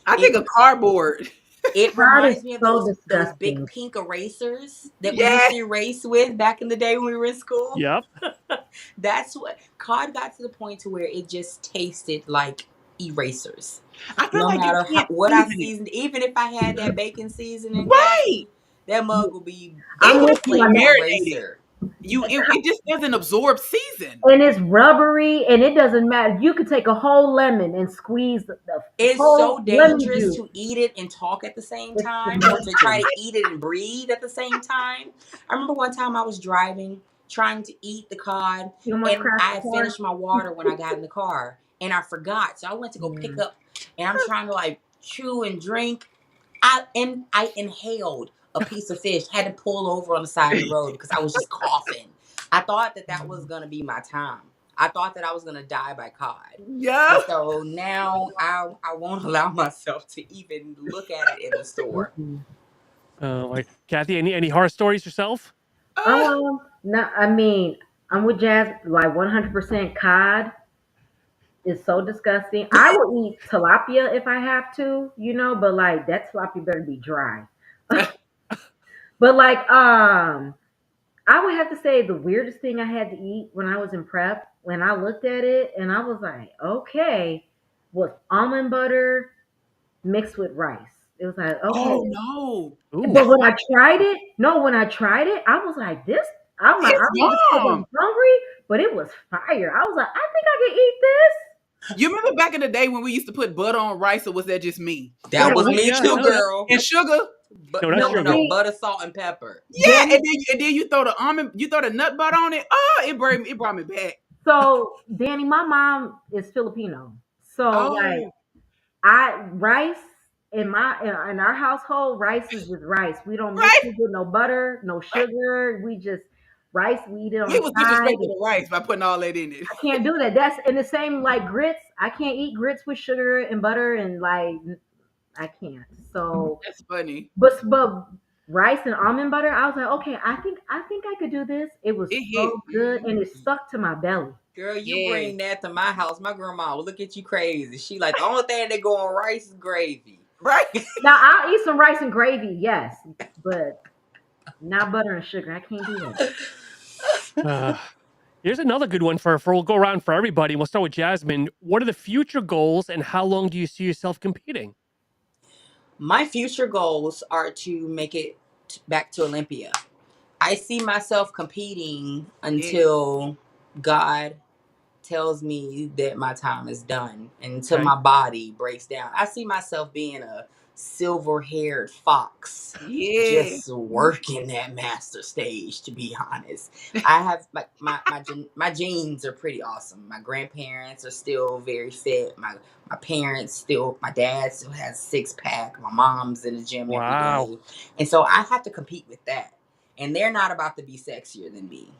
I think of cardboard. it Cod reminds is me of so those big disgusting. pink erasers that we used to erase with back in the day when we were in school. Yep. That's what cod got to the point to where it just tasted like erasers. I feel No like matter you can't what I season it. seasoned, even if I had that bacon seasoning, Right. that mug will be I'm with you on that. eraser. It just doesn't absorb season. And it's rubbery, and it doesn't matter. You could take a whole lemon and squeeze the It's whole so lemon dangerous juice. to eat it and talk at the same It's time, or to disgusting. try to eat it and breathe at the same time. I remember one time I was driving, trying to eat the cod, Too much and crack I had in the car. finished my water when I got in the car, and I forgot. So I went to go pick up, and I'm trying to like chew and drink. I inhaled a piece of fish, had to pull over on the side of the road because I was just coughing. I thought that was gonna be my time. I thought that I was gonna die by cod. Yeah. And so now I won't allow myself to even look at it in the store. Like Cathey, any horror stories yourself? No, I mean, I'm with Jazz, like 100% cod is so disgusting. I will eat tilapia if I have to, but like that tilapia better be dry. But like, I would have to say the weirdest thing I had to eat when I was in prep, when I looked at it and I was like, okay, was almond butter mixed with rice. It was like, okay. Oh no. Ooh. But when I tried it, I was like, I'm like, It's I'm bomb. hungry, but it was fire. I was like, I think I can eat this. You remember back in the day when we used to put butter on rice, or was that just me? That was Oh, me yeah, too, no, girl. And sugar? But No, that's no, sugar. butter, salt, and pepper. Yeah, and then you throw the nut butter on it. Oh, it brought me back. So, Dani, my mom is Filipino. So like rice in our household, rice is just rice. We don't mix it with no butter, no sugar. We just rice, we eat it on We was the side. disrespecting the rice by putting all that in it. I can't do that. That's in the same like grits. I can't eat grits with sugar and butter and like I can't. So That's funny. but rice and almond butter, I was like, okay, I think I could do this. It was so good and it stuck to my belly. Girl, you bring that to my house, my grandma will look at you crazy. She like, the only thing that go on rice is gravy. Right? Now I'll eat some rice and gravy, yes, but not butter and sugar. I can't do that. Here's another good one for we'll go around for everybody. We'll start with Jasmine. What are the future goals and how long do you see yourself competing? My future goals are to make it back to Olympia. I see myself competing until God tells me that my time is done, and until my body breaks down. I see myself being a silver-haired fox, just working that master stage, to be honest. I have my genes are pretty awesome. My grandparents are still very fit. My parents my dad still has a 6-pack. My mom's in the gym every day. And so I have to compete with that. And they're not about to be sexier than me.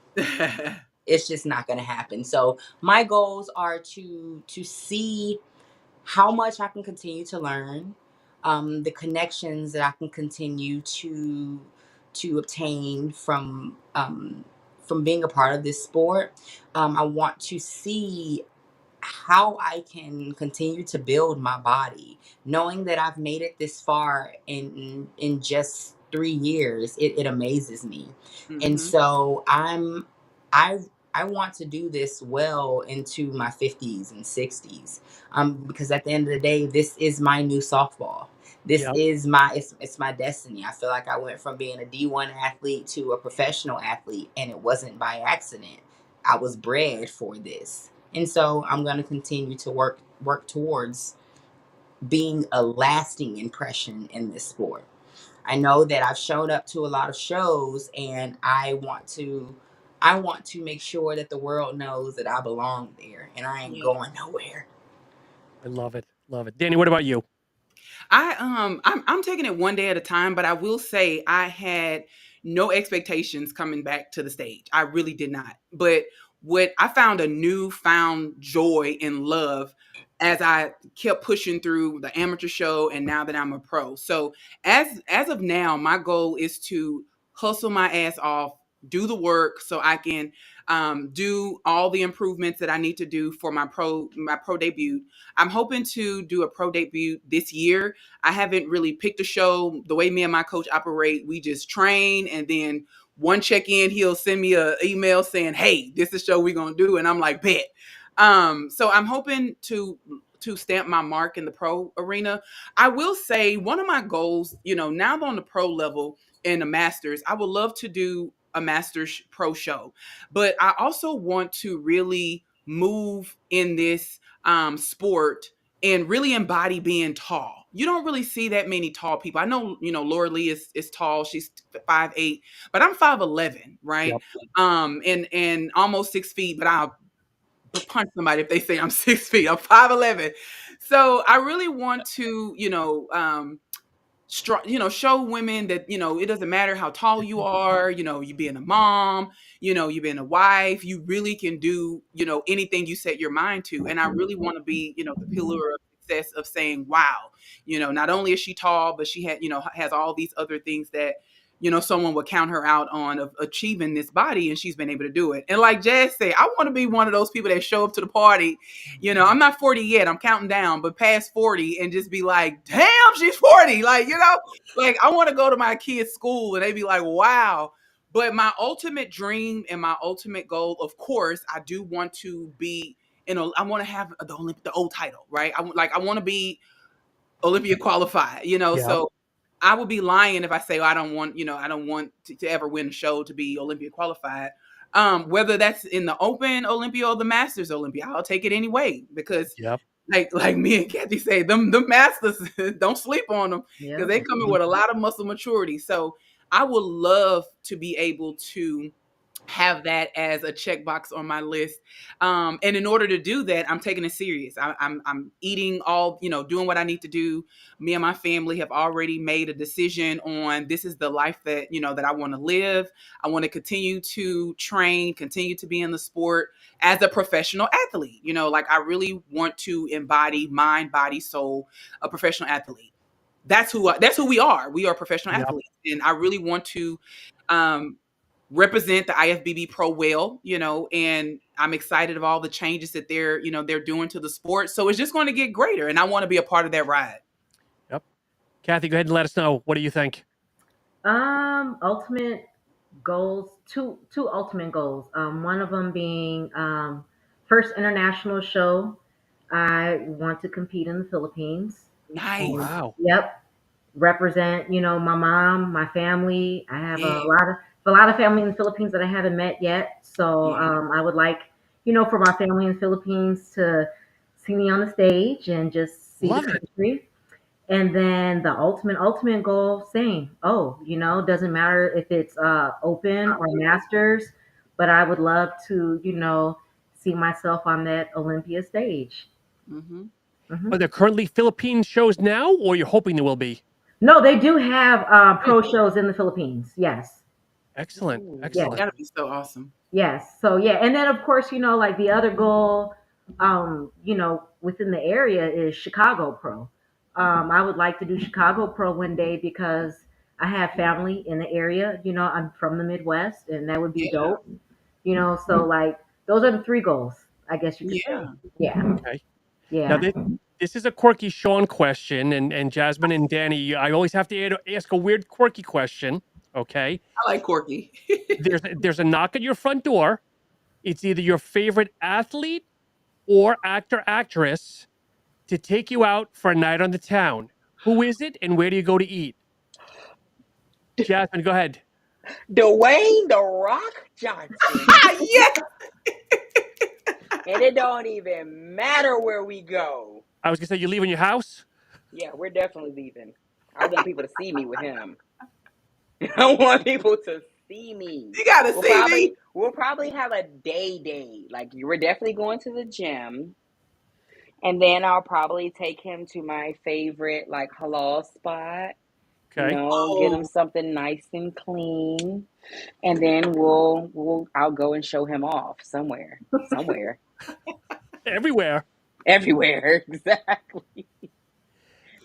It's just not going to happen. So my goals are to see how much I can continue to learn, the connections that I can continue to obtain from being a part of this sport. I want to see how I can continue to build my body, knowing that I've made it this far in just 3 years. It amazes me, and Mm-hmm. so I I want to do this well into my 50s and 60s, because at the end of the day, this is my new softball. This Yep. is my it's my destiny. I feel like I went from being a D1 athlete to a professional athlete, and it wasn't by accident. I was bred for this. And so I'm going to continue to work towards being a lasting impression in this sport. I know that I've shown up to a lot of shows, and I want to make sure that the world knows that I belong there and I ain't Yeah. going nowhere. I love it. Love it. Danny, what about you? I'm taking it one day at a time, but I will say I had no expectations coming back to the stage. I really did not. But what I found a newfound joy and love as I kept pushing through the amateur show and now that I'm a pro. So as of now, my goal is to hustle my ass off, do the work so I can do all the improvements that I need to do for my pro debut. I'm hoping to do a pro debut this year. I haven't really picked a show. The way me and my coach operate, we just train, and then one check in, he'll send me an email saying, "Hey, this is the show we're gonna do," and I'm like, "Bet." So I'm hoping to stamp my mark in the pro arena. I will say one of my goals, now I'm on the pro level in the masters, I would love to do a masters pro show, but I also want to really move in this sport and really embody being tall. You don't really see that many tall people. I know, Laura Lee is tall. She's 5'8", but I'm 5'11", right? Yep. And almost 6 feet, but I'll punch somebody if they say I'm 6 feet. I'm 5'11". So I really want to, show women that, it doesn't matter how tall you are, you being a mom, you being a wife, you really can do, anything you set your mind to. And I really want to be, the pillar of success of saying, wow, not only is she tall, but she has all these other things that, someone would count her out on of achieving this body, and she's been able to do it. And like Jazz said, I want to be one of those people that show up to the party. I'm not 40 yet. I'm counting down, but past 40 and just be like, damn, she's 40. Like, like I want to go to my kids' school and they be like, wow. But my ultimate dream and my ultimate goal, of course, I do want to be, I want to have the old title, right? I want to be Olympia qualified, Yep. so I would be lying if I say, I don't want, to ever win a show to be Olympia qualified. Whether that's in the Open Olympia or the Masters Olympia, I'll take it anyway, because Yep. like me and Cathey say, the masters, don't sleep on them, Yeah. because they come in with a lot of muscle maturity. So I would love to be able to have that as a checkbox on my list. And in order to do that, I'm taking it serious. I'm eating all, doing what I need to do. Me and my family have already made a decision on, this is the life that, that I want to live. I want to continue to train, continue to be in the sport as a professional athlete. Like I really want to embody mind, body, soul, a professional athlete. That's who we are. We are professional Yep. athletes. And I really want to, um, represent the IFBB Pro well, and I'm excited of all the changes that they're doing to the sport. So it's just going to get greater, and I want to be a part of that ride. Yep. Cathey, go ahead and let us know. What do you think? Ultimate goals. Two ultimate goals. One of them being first international show. I want to compete in the Philippines. Oh, Nice. wow. Yep, represent, my mom, my family. I have Yeah. a lot of family in the Philippines that I haven't met yet. So Yeah. I would like, for my family in the Philippines to see me on the stage and just see the Love it. country. And then the ultimate goal, same. Oh, doesn't matter if it's open or masters, but I would love to, see myself on that Olympia stage. Mm-hmm. Hmm. Are there currently Philippine shows now, or you're hoping there will be? No, they do have pro shows in the Philippines. Yes. Excellent. Ooh, Yes. Excellent. that'll be so awesome. Yes. So yeah, and then of course, like the other goal, within the area is Chicago Pro. I would like to do Chicago Pro one day because I have family in the area. I'm from the Midwest, and that would be Yeah. dope. So like those are the three goals. I guess you could Yeah. say. Yeah. Okay. Now, Yeah. this is a quirky Sean question, and Jasmine and Dani, I always have to ask a weird quirky question. Okay. I like Quirky. There's a knock at your front door. It's either your favorite athlete or actor, actress to take you out for a night on the town. Who is it, and where do you go to eat? Jasmine, go ahead. Dwayne The Rock Johnson. Yes. And it don't even matter where we go. I was gonna say, you leaving your house? Yeah, we're definitely leaving. I want people to see me with him. I want people to see me. You gotta see me. We'll probably have a day. Like, we're definitely going to the gym. And then I'll probably take him to my favorite, like, halal spot. Okay. Get him something nice and clean. And then I'll go and show him off somewhere. Everywhere. Everywhere. Exactly.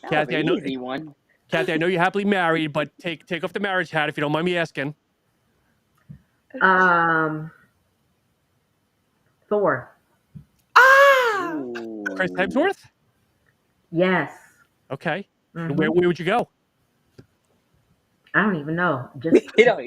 That was Cathey, an easy one. Cathey, I know you're happily married, but take off the marriage hat if you don't mind me asking. Thor. Ah. Ooh. Chris Hemsworth? Yes. Okay. Mhm. And where would you go? I don't even know. Just You know,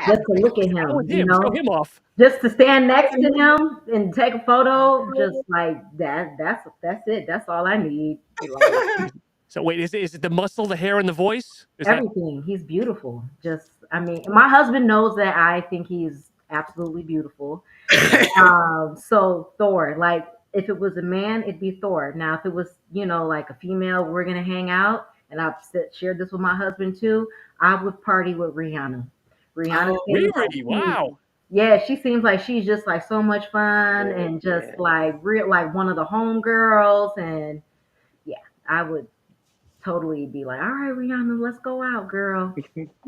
just to look at him, Go with you him. know, Show him off. just to stand next to him and take a photo, just like that. That's it. That's all I need. Like, So wait, is it the muscle, the hair, and the voice? Is that everything. He's beautiful. Just, I mean, my husband knows that I think he's absolutely beautiful. So Thor, like, if it was a man, it'd be Thor. Now, if it was, like a female, we're gonna hang out, and I've shared this with my husband too. I would party with Rihanna. Rihanna, really? Wow. yeah, she seems like she's just like so much fun and just like real, like one of the homegirls, and yeah, I would totally be like, all right, Rihanna, let's go out, girl.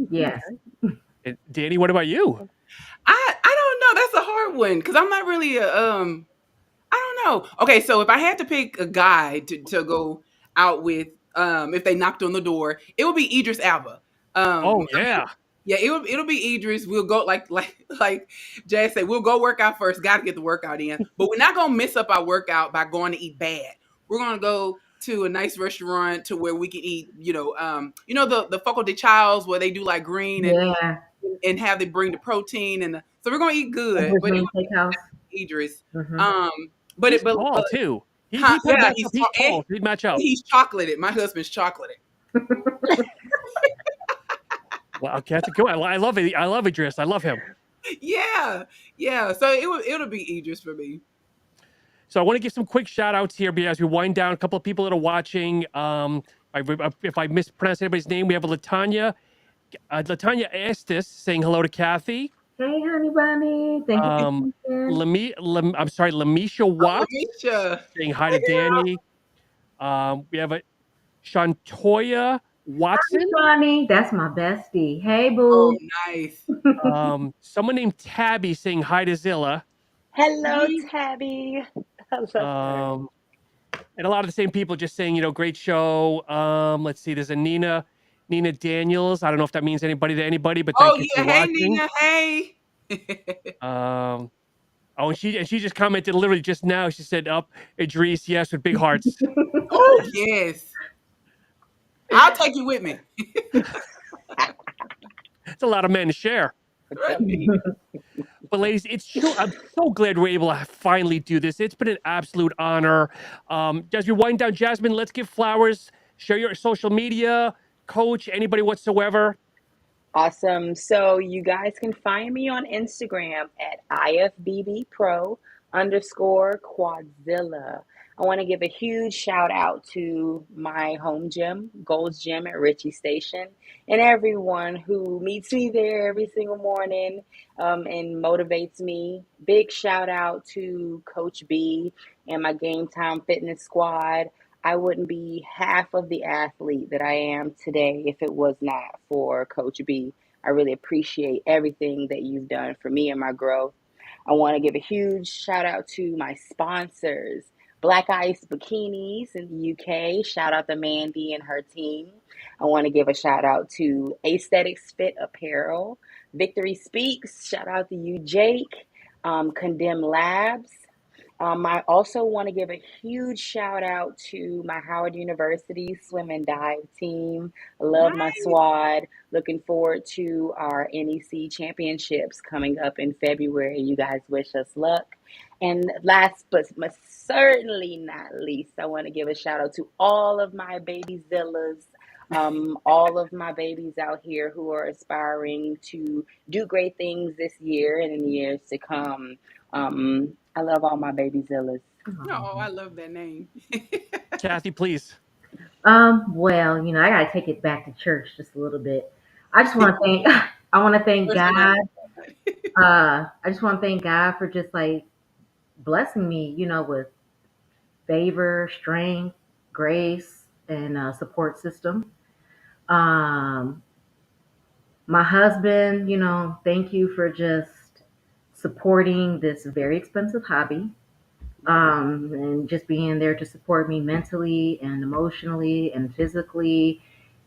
Yes. And Dani, what about you? I don't know. That's a hard one because I'm not really a I don't know. Okay, so if I had to pick a guy to go out with, if they knocked on the door, it would be Idris Elba. Oh yeah. Yeah, it'll be Idris. We'll go like Jay said, we'll go work out first. Got to get the workout in, but we're not gonna miss up our workout by going to eat bad. We're gonna go to a nice restaurant to where we can eat. The Foco de Childs where they do like green and have them bring the protein so we're gonna eat good. But it would be Idris. Mhm. But he's it but tall too. He's tall. He'd match up. He's chocolated. My husband's chocolated. Well, okay, that's good. I love it. I love Idris. I love him. Yeah. So it'll be Idris for me. So I want to give some quick shout outs here as we wind down. A couple of people that are watching. If I mispronounce anybody's name, we have Latanya Estes saying hello to Cathey. Hey, honey bunny. Thank you. Lamisha Watts saying hi to Dani. We have a Shantoya Watson. Hi, Johnny. That's my bestie. Hey, boo. Oh, nice. Someone named Tabby saying hi to Zilla. Hello, Tabby. And a lot of the same people just saying, great show. Let's see, there's a Nina Daniels. I don't know if that means anybody to anybody, but thank you for watching. Nina, hey. And she just commented literally just now. She said, "Up, Idris, yes, with big hearts." Oh yes, I'll take you with me. It's a lot of men to share. But ladies, it's true. I'm so glad we're able to finally do this. It's been an absolute honor. As we wind down, Jasmine, let's give flowers. Share your social media, coach, anybody whatsoever. Awesome. So you guys can find me on Instagram at IFBBPro_Quadzilla. I want to give a huge shout out to my home gym, Gold's Gym at Ritchie Station, and everyone who meets me there every single morning and motivates me. Big shout out to Coach B and my Game Time Fitness Squad. I wouldn't be half of the athlete that I am today if it was not for Coach B. I really appreciate everything that you've done for me and my growth. I want to give a huge shout out to my sponsors, Black Ice Bikinis in the UK. Shout out to Mandy and her team. I want to give a shout out to Aesthetics Fit Apparel, Victory Speaks. Shout out to you, Jake. Condemn Labs. I also want to give a huge shout out to my Howard University swim and dive team. I love my Nice. squad. Looking forward to our NEC championships coming up in February. You guys wish us luck. And last but most certainly not least, I want to give a shout out to all of my baby Zillas, all of my babies out here who are aspiring to do great things this year and in the years to come. I love all my baby Zillas. Oh, I love that name. Cathey, please. Well, I gotta take it back to church just a little bit. I just want to thank, I want to thank First one. God. I just want to thank God for just like blessing me, with favor, strength, grace, and support system. Um, my husband, thank you for just supporting this very expensive hobby. And just being there to support me mentally and emotionally and physically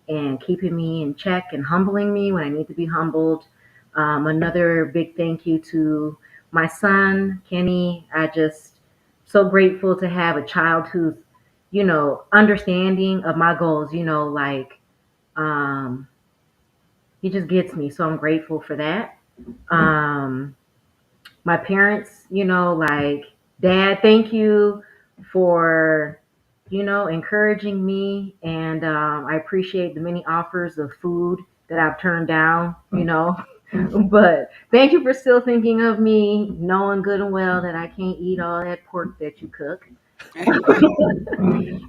and keeping me in check and humbling me when I need to be humbled. Another big thank you to my son, Kenny. I just so grateful to have a child who's, understanding of my goals, like um, he just gets me. So I'm grateful for that. Um, my parents, like, Dad, thank you for, encouraging me. And I appreciate the many offers of food that I've turned down, But thank you for still thinking of me, knowing good and well that I can't eat all that pork that you cook.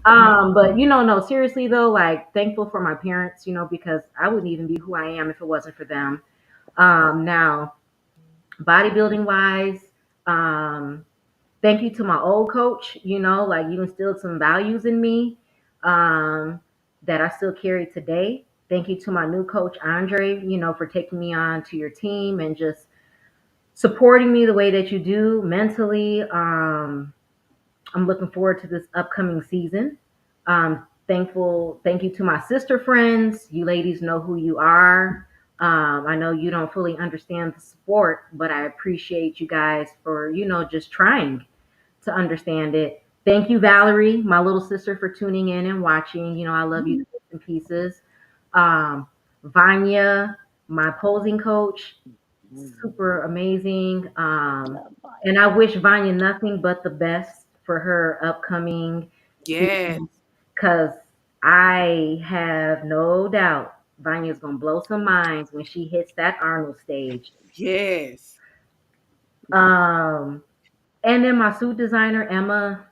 But no, seriously though, like thankful for my parents, because I wouldn't even be who I am if it wasn't for them. Now, bodybuilding wise, um, thank you to my old coach, like you instilled some values in me that I still carry today. Thank you to my new coach, Andre, for taking me on to your team and just supporting me the way that you do mentally. I'm looking forward to this upcoming season. Thank you to my sister friends. You ladies know who you are. I know you don't fully understand the sport, but I appreciate you guys for, just trying to understand it. Thank you, Valerie, my little sister, for tuning in and watching. I love you to bits and pieces. Vanya, my posing coach, super amazing. And I wish Vanya nothing but the best for her upcoming Yes. season because I have no doubt Vanya's gonna blow some minds when she hits that Arnold stage. Yes. Um, and then my suit designer, Emma,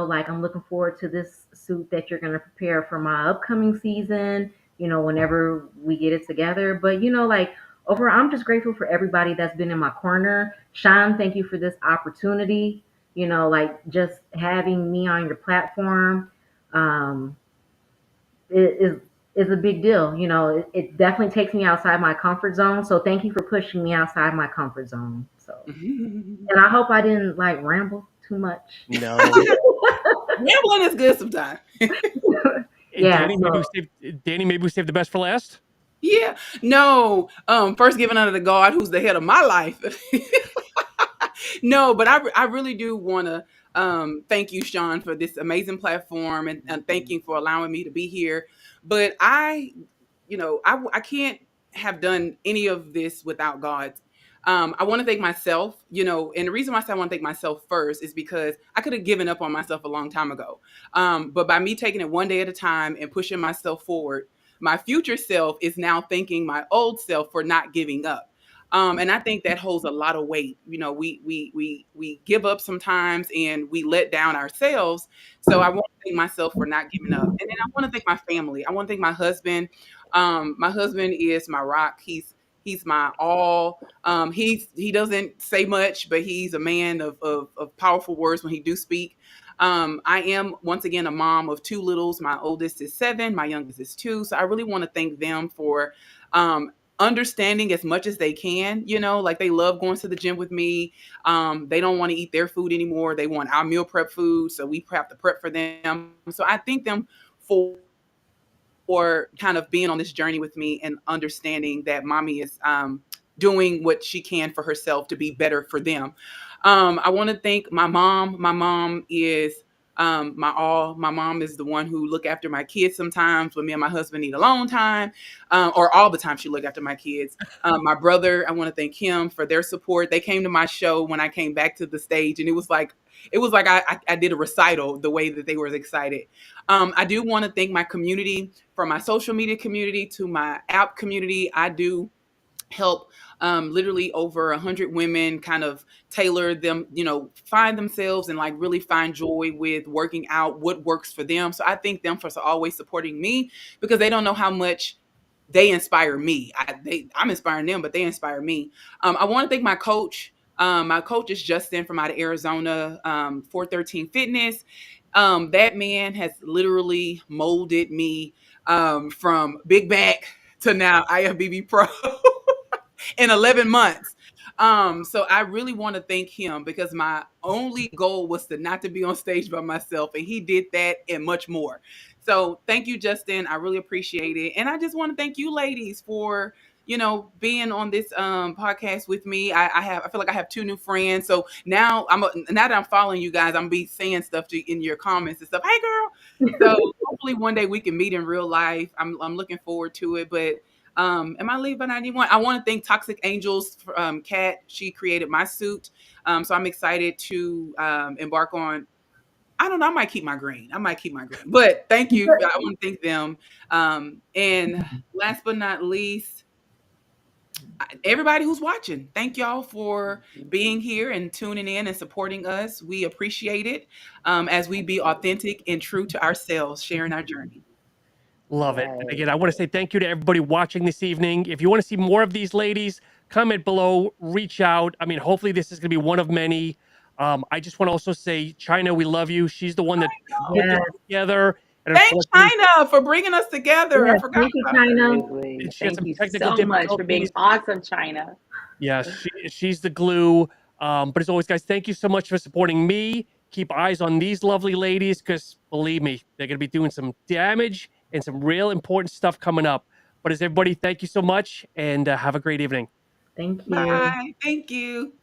like I'm looking forward to this suit that you're gonna prepare for my upcoming season, whenever we get it together. But like overall, I'm just grateful for everybody that's been in my corner. Sean, thank you for this opportunity. Like just having me on your platform, um, is a big deal. It definitely takes me outside my comfort zone. So thank you for pushing me outside my comfort zone. So. And I hope I didn't like ramble too much. No. Rambling is good sometimes. Yeah, Dani, maybe we saved the best for last. Yeah. No. First giving under the God who's the head of my life. No, but I really do want to thank you, Sean, for this amazing platform and thank you for allowing me to be here. But I can't have done any of this without God. I want to thank myself, and the reason why I say I want to thank myself first is because I could have given up on myself a long time ago. But by me taking it one day at a time and pushing myself forward, my future self is now thanking my old self for not giving up. And I think that holds a lot of weight. We give up sometimes and we let down ourselves. So I want to thank myself for not giving up. And then I want to thank my family. I want to thank my husband. My husband is my rock. He's my all. He doesn't say much, but he's a man of powerful words when he do speak. I am once again a mom of two littles. My oldest is 7, my youngest is 2. So I really want to thank them for understanding as much as they can, like they love going to the gym with me. They don't want to eat their food anymore. They want our meal prep food. So we have to prep for them. So I thank them for kind of being on this journey with me and understanding that mommy is doing what she can for herself to be better for them. I want to thank my mom. My mom is my all. My mom is the one who look after my kids sometimes when me and my husband need alone time, or all the time she look after my kids. My brother, I want to thank him for their support. They came to my show when I came back to the stage, and it was like I did a recital the way that they were excited. I do want to thank my community, from my social media community to my app community. I do help literally over 100 women kind of tailor them, find themselves and like really find joy with working out, what works for them. So I thank them for always supporting me, because they don't know how much they inspire me. I'm inspiring them, but they inspire me. I want to thank my coach. My coach is Justin from out of Arizona, 413 Fitness. That man has literally molded me from big back to now IFBB Pro in 11 months. So I really want to thank him, because my only goal was to not to be on stage by myself, and he did that and much more. So thank you, Justin. I really appreciate it. And I just want to thank you ladies for, being on this podcast with me. I feel like I have two new friends. So now now that I'm following you guys, I'm be saying stuff in your comments and stuff. Hey girl. So hopefully one day we can meet in real life. I'm looking forward to it. But am I leaving anyone? I want to thank Toxic Angels, Kat. She created my suit. So I'm excited to embark on. I don't know. I might keep my green. But thank you. I want to thank them. And last but not least, everybody who's watching, thank y'all for being here and tuning in and supporting us. We appreciate it, as we be authentic and true to ourselves, sharing our journey. Love it. And again, I want to say thank you to everybody watching this evening. If you want to see more of these ladies, comment below, reach out. I mean, hopefully this is going to be one of many. I just want to also say, China, we love you. She's the one that put this together. And Thanks, China, for bringing us together. I forgot. Thank you, China. And she had Thank some you technical so much for being difficulties. awesome, China. Yeah, she's the glue. But as always, guys, thank you so much for supporting me. Keep eyes on these lovely ladies, because believe me, they're going to be doing some damage and some real important stuff coming up. But as everybody, thank you so much, and have a great evening. Thank you. Bye. Thank you.